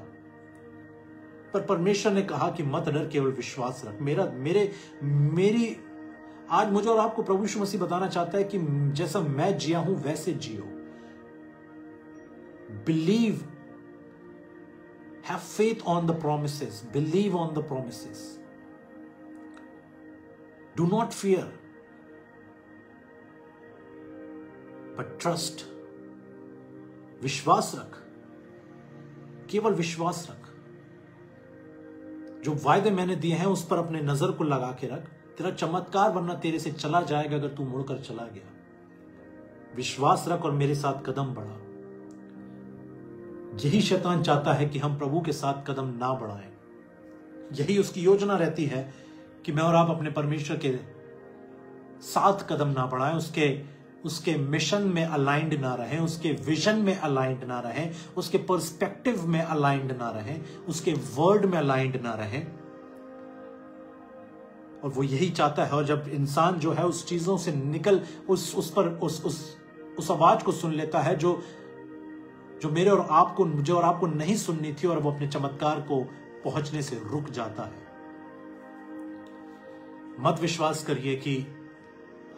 पर परमेश्वर ने कहा कि मत डर, केवल विश्वास रख। मेरी आज मुझे और आपको प्रभु यीशु मसीह बताना चाहता है कि जैसा मैं जिया हूं वैसे जियो। Believe, have faith on the promises, believe on the promises, do not fear but trust. विश्वास रख, केवल विश्वास रख। जो वायदे मैंने दिए हैं उस पर अपने नजर को लगा के रख। तेरा चमत्कार वरना तेरे से चला जाएगा अगर तू मुड़कर चला गया। विश्वास रख और मेरे साथ कदम बढ़ा। यही शैतान चाहता है कि हम प्रभु के साथ कदम ना बढ़ाएं। यही उसकी योजना रहती है कि मैं और आप अपने परमेश्वर के साथ कदम ना बढ़ाएं, उसके मिशन में अलाइंड ना रहें, उसके विजन में अलाइंड ना रहें, उसके पर्सपेक्टिव में अलाइंड ना रहें, उसके वर्ड में अलाइंड ना रहें। और वो यही चाहता है। और जब इंसान जो है उस चीजों से निकल उस आवाज को सुन लेता है जो मुझे और आपको नहीं सुननी थी, और वो अपने चमत्कार को पहुंचने से रुक जाता है। मत विश्वास करिए कि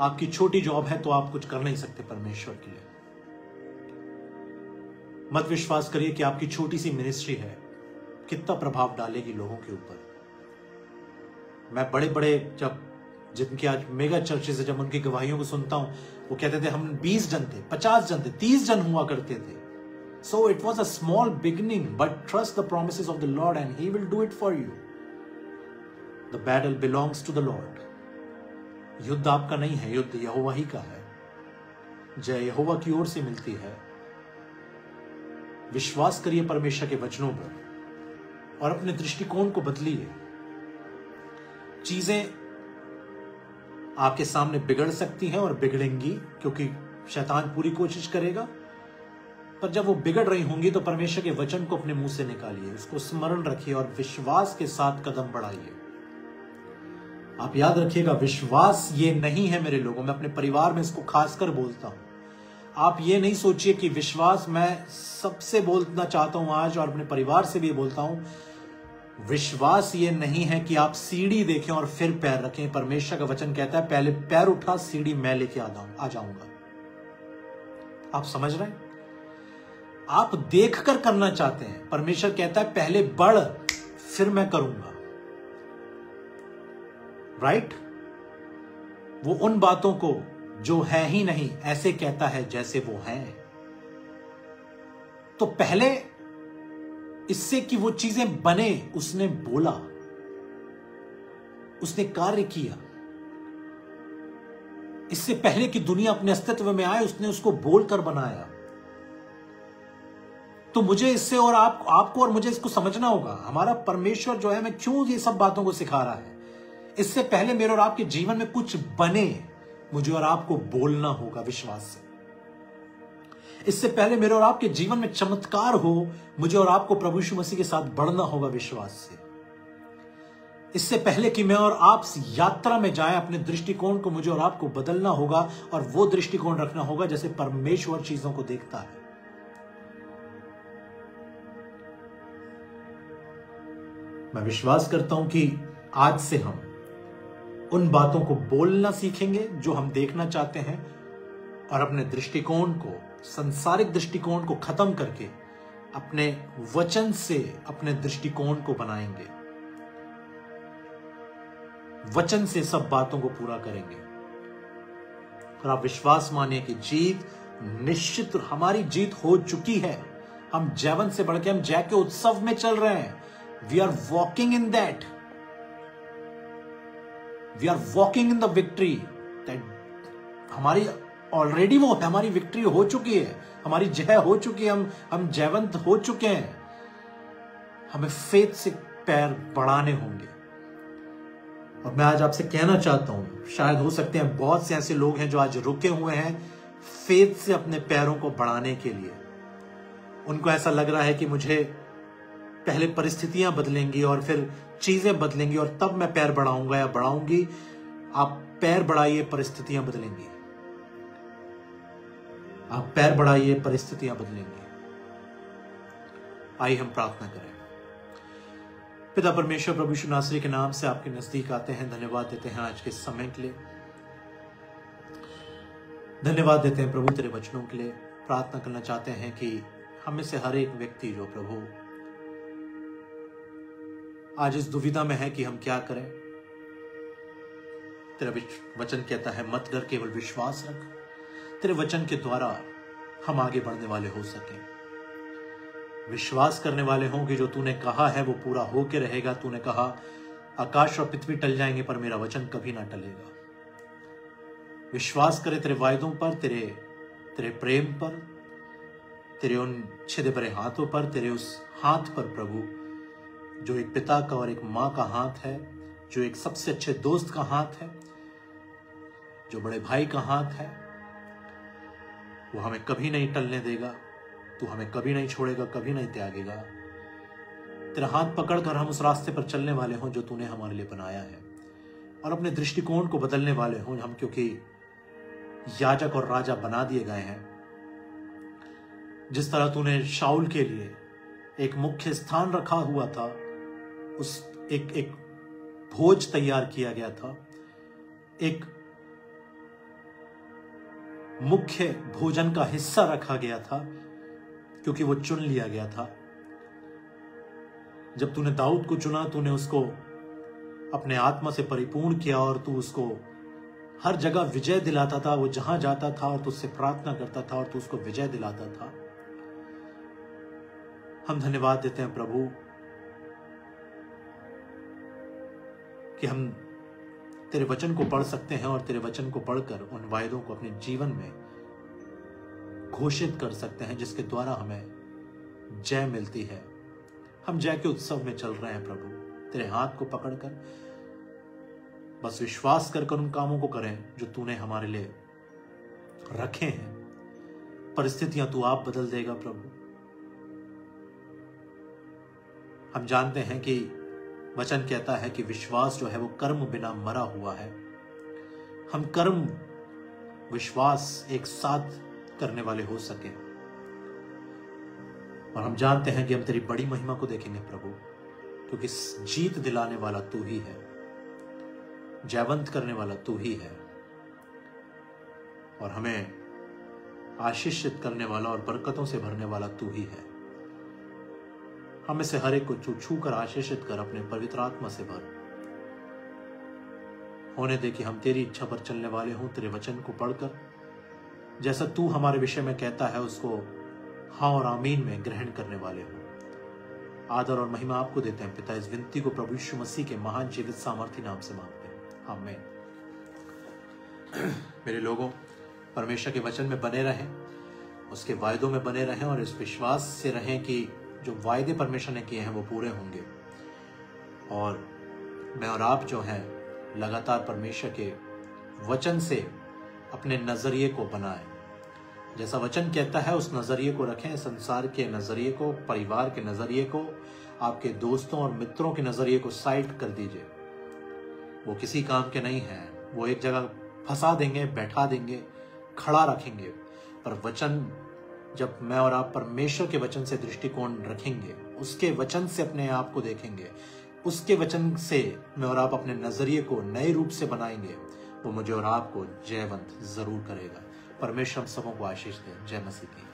आपकी छोटी जॉब है तो आप कुछ कर नहीं सकते परमेश्वर के लिए। मत विश्वास करिए कि आपकी छोटी सी मिनिस्ट्री है कितना प्रभाव डालेगी लोगों के ऊपर। मैं बड़े बड़े जब जिनके आज मेगा चर्चेस है, जब उनकी गवाहियों को सुनता हूं, वो कहते थे हम 20 जन थे, 50 जन थे, 30 जन हुआ करते थे। So it was a small beginning, but trust the promises of the Lord and he will do it for you. The battle belongs to the Lord. युद्ध आपका नहीं है, युद्ध यहोवा ही का है। जय यहोवा की ओर से मिलती है। विश्वास करिए परमेश्वर के वचनों पर और अपने दृष्टिकोण को बदलिए। चीजें आपके सामने बिगड़ सकती हैं और बिगड़ेंगी, क्योंकि शैतान पूरी कोशिश करेगा, पर जब वो बिगड़ रही होंगी तो परमेश्वर के वचन को अपने मुंह से निकालिए, उसको स्मरण रखिए और विश्वास के साथ कदम बढ़ाइए। आप याद रखिएगा, विश्वास ये नहीं है मेरे लोगों, मैं अपने परिवार में इसको खासकर बोलता हूं। आप ये नहीं सोचिए कि विश्वास, मैं सबसे बोलना चाहता हूं आज और अपने परिवार से भी बोलता हूं, विश्वास ये नहीं है कि आप सीढ़ी देखें और फिर पैर रखें। परमेश्वर का वचन कहता है पहले पैर उठा, सीढ़ी मैं लेके आ जाऊंगा। आप समझ रहे हैं? आप देखकर करना चाहते हैं, परमेश्वर कहता है पहले बढ़ फिर मैं करूंगा। राइट? वो उन बातों को जो है ही नहीं ऐसे कहता है जैसे वो है। तो पहले इससे कि वो चीजें बने, उसने बोला, उसने कार्य किया। इससे पहले कि दुनिया अपने अस्तित्व में आए, उसने उसको बोलकर बनाया। तो मुझे इससे और आपको और मुझे इसको समझना होगा, हमारा परमेश्वर जो है, मैं क्यों ये सब बातों को सिखा रहा है। इससे पहले मेरे और आपके जीवन में कुछ बने, मुझे और आपको बोलना होगा विश्वास से। इससे पहले मेरे और आपके जीवन में चमत्कार हो, मुझे और आपको प्रभु यीशु मसीह के साथ बढ़ना होगा विश्वास से। इससे पहले कि मैं और आप यात्रा में जाएं, अपने दृष्टिकोण को मुझे और आपको बदलना होगा और वो दृष्टिकोण रखना होगा जैसे परमेश्वर चीजों को देखता है। मैं विश्वास करता हूं कि आज से हम उन बातों को बोलना सीखेंगे जो हम देखना चाहते हैं और अपने दृष्टिकोण को, संसारिक दृष्टिकोण को खत्म करके अपने वचन से अपने दृष्टिकोण को बनाएंगे। वचन से सब बातों को पूरा करेंगे। और आप विश्वास मानिए कि जीत निश्चित, हमारी जीत हो चुकी है। हम जैवन से बढ़ के हम जय के उत्सव में चल रहे हैं। We are walking in that, we are walking in the victory that हमारी ऑलरेडी वो है, हमारी विक्ट्री हो चुकी है, हमारी जय हो चुकी है, हम जयवंत हो चुके हैं। हमें फेथ से पैर बढ़ाने होंगे। और मैं आज आपसे कहना चाहता हूं, शायद हो सकते हैं बहुत से ऐसे लोग हैं जो आज रुके हुए हैं फेथ से अपने पैरों को बढ़ाने के लिए। उनको ऐसा लग रहा है कि मुझे पहले परिस्थितियां बदलेंगी और फिर चीजें बदलेंगी और तब मैं पैर बढ़ाऊंगा या बढ़ाऊंगी। आप पैर बढ़ाइए, परिस्थितियां बदलेंगी। आप पैर बढ़ाइए, परिस्थितियां बदलेंगी। आइए हम प्रार्थना करें। पिता परमेश्वर, प्रभु यीशु नासरी के नाम से आपके नजदीक आते हैं, धन्यवाद देते हैं आज के समय के लिए, धन्यवाद देते हैं प्रभु तेरे वचनों के लिए। प्रार्थना करना चाहते हैं कि हम में से हर एक व्यक्ति जो प्रभु आज इस दुविधा में है कि हम क्या करें, तेरा वचन कहता है मत डर, केवल विश्वास रख। तेरे वचन के द्वारा हम आगे बढ़ने वाले हो सके, विश्वास करने वाले हों कि जो तूने कहा है वो पूरा होके रहेगा। तूने कहा आकाश और पृथ्वी टल जाएंगे पर मेरा वचन कभी ना टलेगा। विश्वास करे तेरे वायदों पर, तेरे प्रेम पर, तेरे उन छिदे भरे हाथों पर, तेरे उस हाथ पर प्रभु जो एक पिता का और एक मां का हाथ है, जो एक सबसे अच्छे दोस्त का हाथ है, जो बड़े भाई का हाथ है। वो हमें कभी नहीं टलने देगा, तू हमें कभी नहीं छोड़ेगा, कभी नहीं त्यागेगा। तेरा हाथ पकड़कर हम उस रास्ते पर चलने वाले हों जो तूने हमारे लिए बनाया है, और अपने दृष्टिकोण को बदलने वाले हों हम, क्योंकि याजक और राजा बना दिए गए हैं। जिस तरह तूने शाऊल के लिए एक मुख्य स्थान रखा हुआ था, उस एक भोज तैयार किया गया था, एक मुख्य भोजन का हिस्सा रखा गया था, क्योंकि वो चुन लिया गया था। जब तूने दाऊद को चुना, तूने उसको अपने आत्मा से परिपूर्ण किया और तू उसको हर जगह विजय दिलाता था। वो जहां जाता था और तू उससे प्रार्थना करता था और तू उसको विजय दिलाता था। हम धन्यवाद देते हैं प्रभु कि हम तेरे वचन को पढ़ सकते हैं और तेरे वचन को पढ़कर उन वायदों को अपने जीवन में घोषित कर सकते हैं, जिसके द्वारा हमें जय मिलती है। हम जय के उत्सव में चल रहे हैं प्रभु, तेरे हाथ को पकड़कर बस विश्वास कर उन कामों को करें जो तूने हमारे लिए रखे हैं। परिस्थितियां तू आप बदल देगा प्रभु। हम जानते हैं कि वचन कहता है कि विश्वास जो है वो कर्म बिना मरा हुआ है। हम कर्म विश्वास एक साथ करने वाले हो सके, और हम जानते हैं कि हम तेरी बड़ी महिमा को देखेंगे प्रभु, क्योंकि जीत दिलाने वाला तू ही है, जयवंत करने वाला तू ही है, और हमें आशीषित करने वाला और बरकतों से भरने वाला तू ही है। हमें से हर एक को छू कर आशीषित कर अपने पवित्र आत्मा से भर। होने दे कि हम तेरी इच्छा पर चलने वाले हों, तेरे वचन को पढ़कर जैसा तू हमारे विषय में कहता है उसको हाँ और आमीन में ग्रहण करने वाले हों। आदर और महिमा आपको देते हैं पिता। इस विनती को प्रभु यीशु मसीह के महान जीवित सामर्थी नाम से मांगते हैं, आमीन। मेरे लोगों, परमेश्वर के वचन में बने रहें, उसके वायदों में बने रहें, और इस विश्वास से रहें कि जो वायदे परमेश्वर ने किए हैं वो पूरे होंगे। और मैं और आप जो हैं लगातार परमेश्वर के वचन से अपने नजरिए को बनाएं। जैसा वचन कहता है उस नजरिए को रखें। संसार के नजरिए को, परिवार के नजरिए को, आपके दोस्तों और मित्रों के नजरिए को साइड कर दीजिए। वो किसी काम के नहीं है। वो एक जगह फंसा देंगे, बैठा देंगे, खड़ा रखेंगे। पर वचन, जब मैं और आप परमेश्वर के वचन से दृष्टिकोण रखेंगे, उसके वचन से अपने आप को देखेंगे, उसके वचन से मैं और आप अपने नजरिए को नए रूप से बनाएंगे, वो मुझे और आपको जयवंत जरूर करेगा। परमेश्वर हम सबों को आशीष दे। जय मसीह की।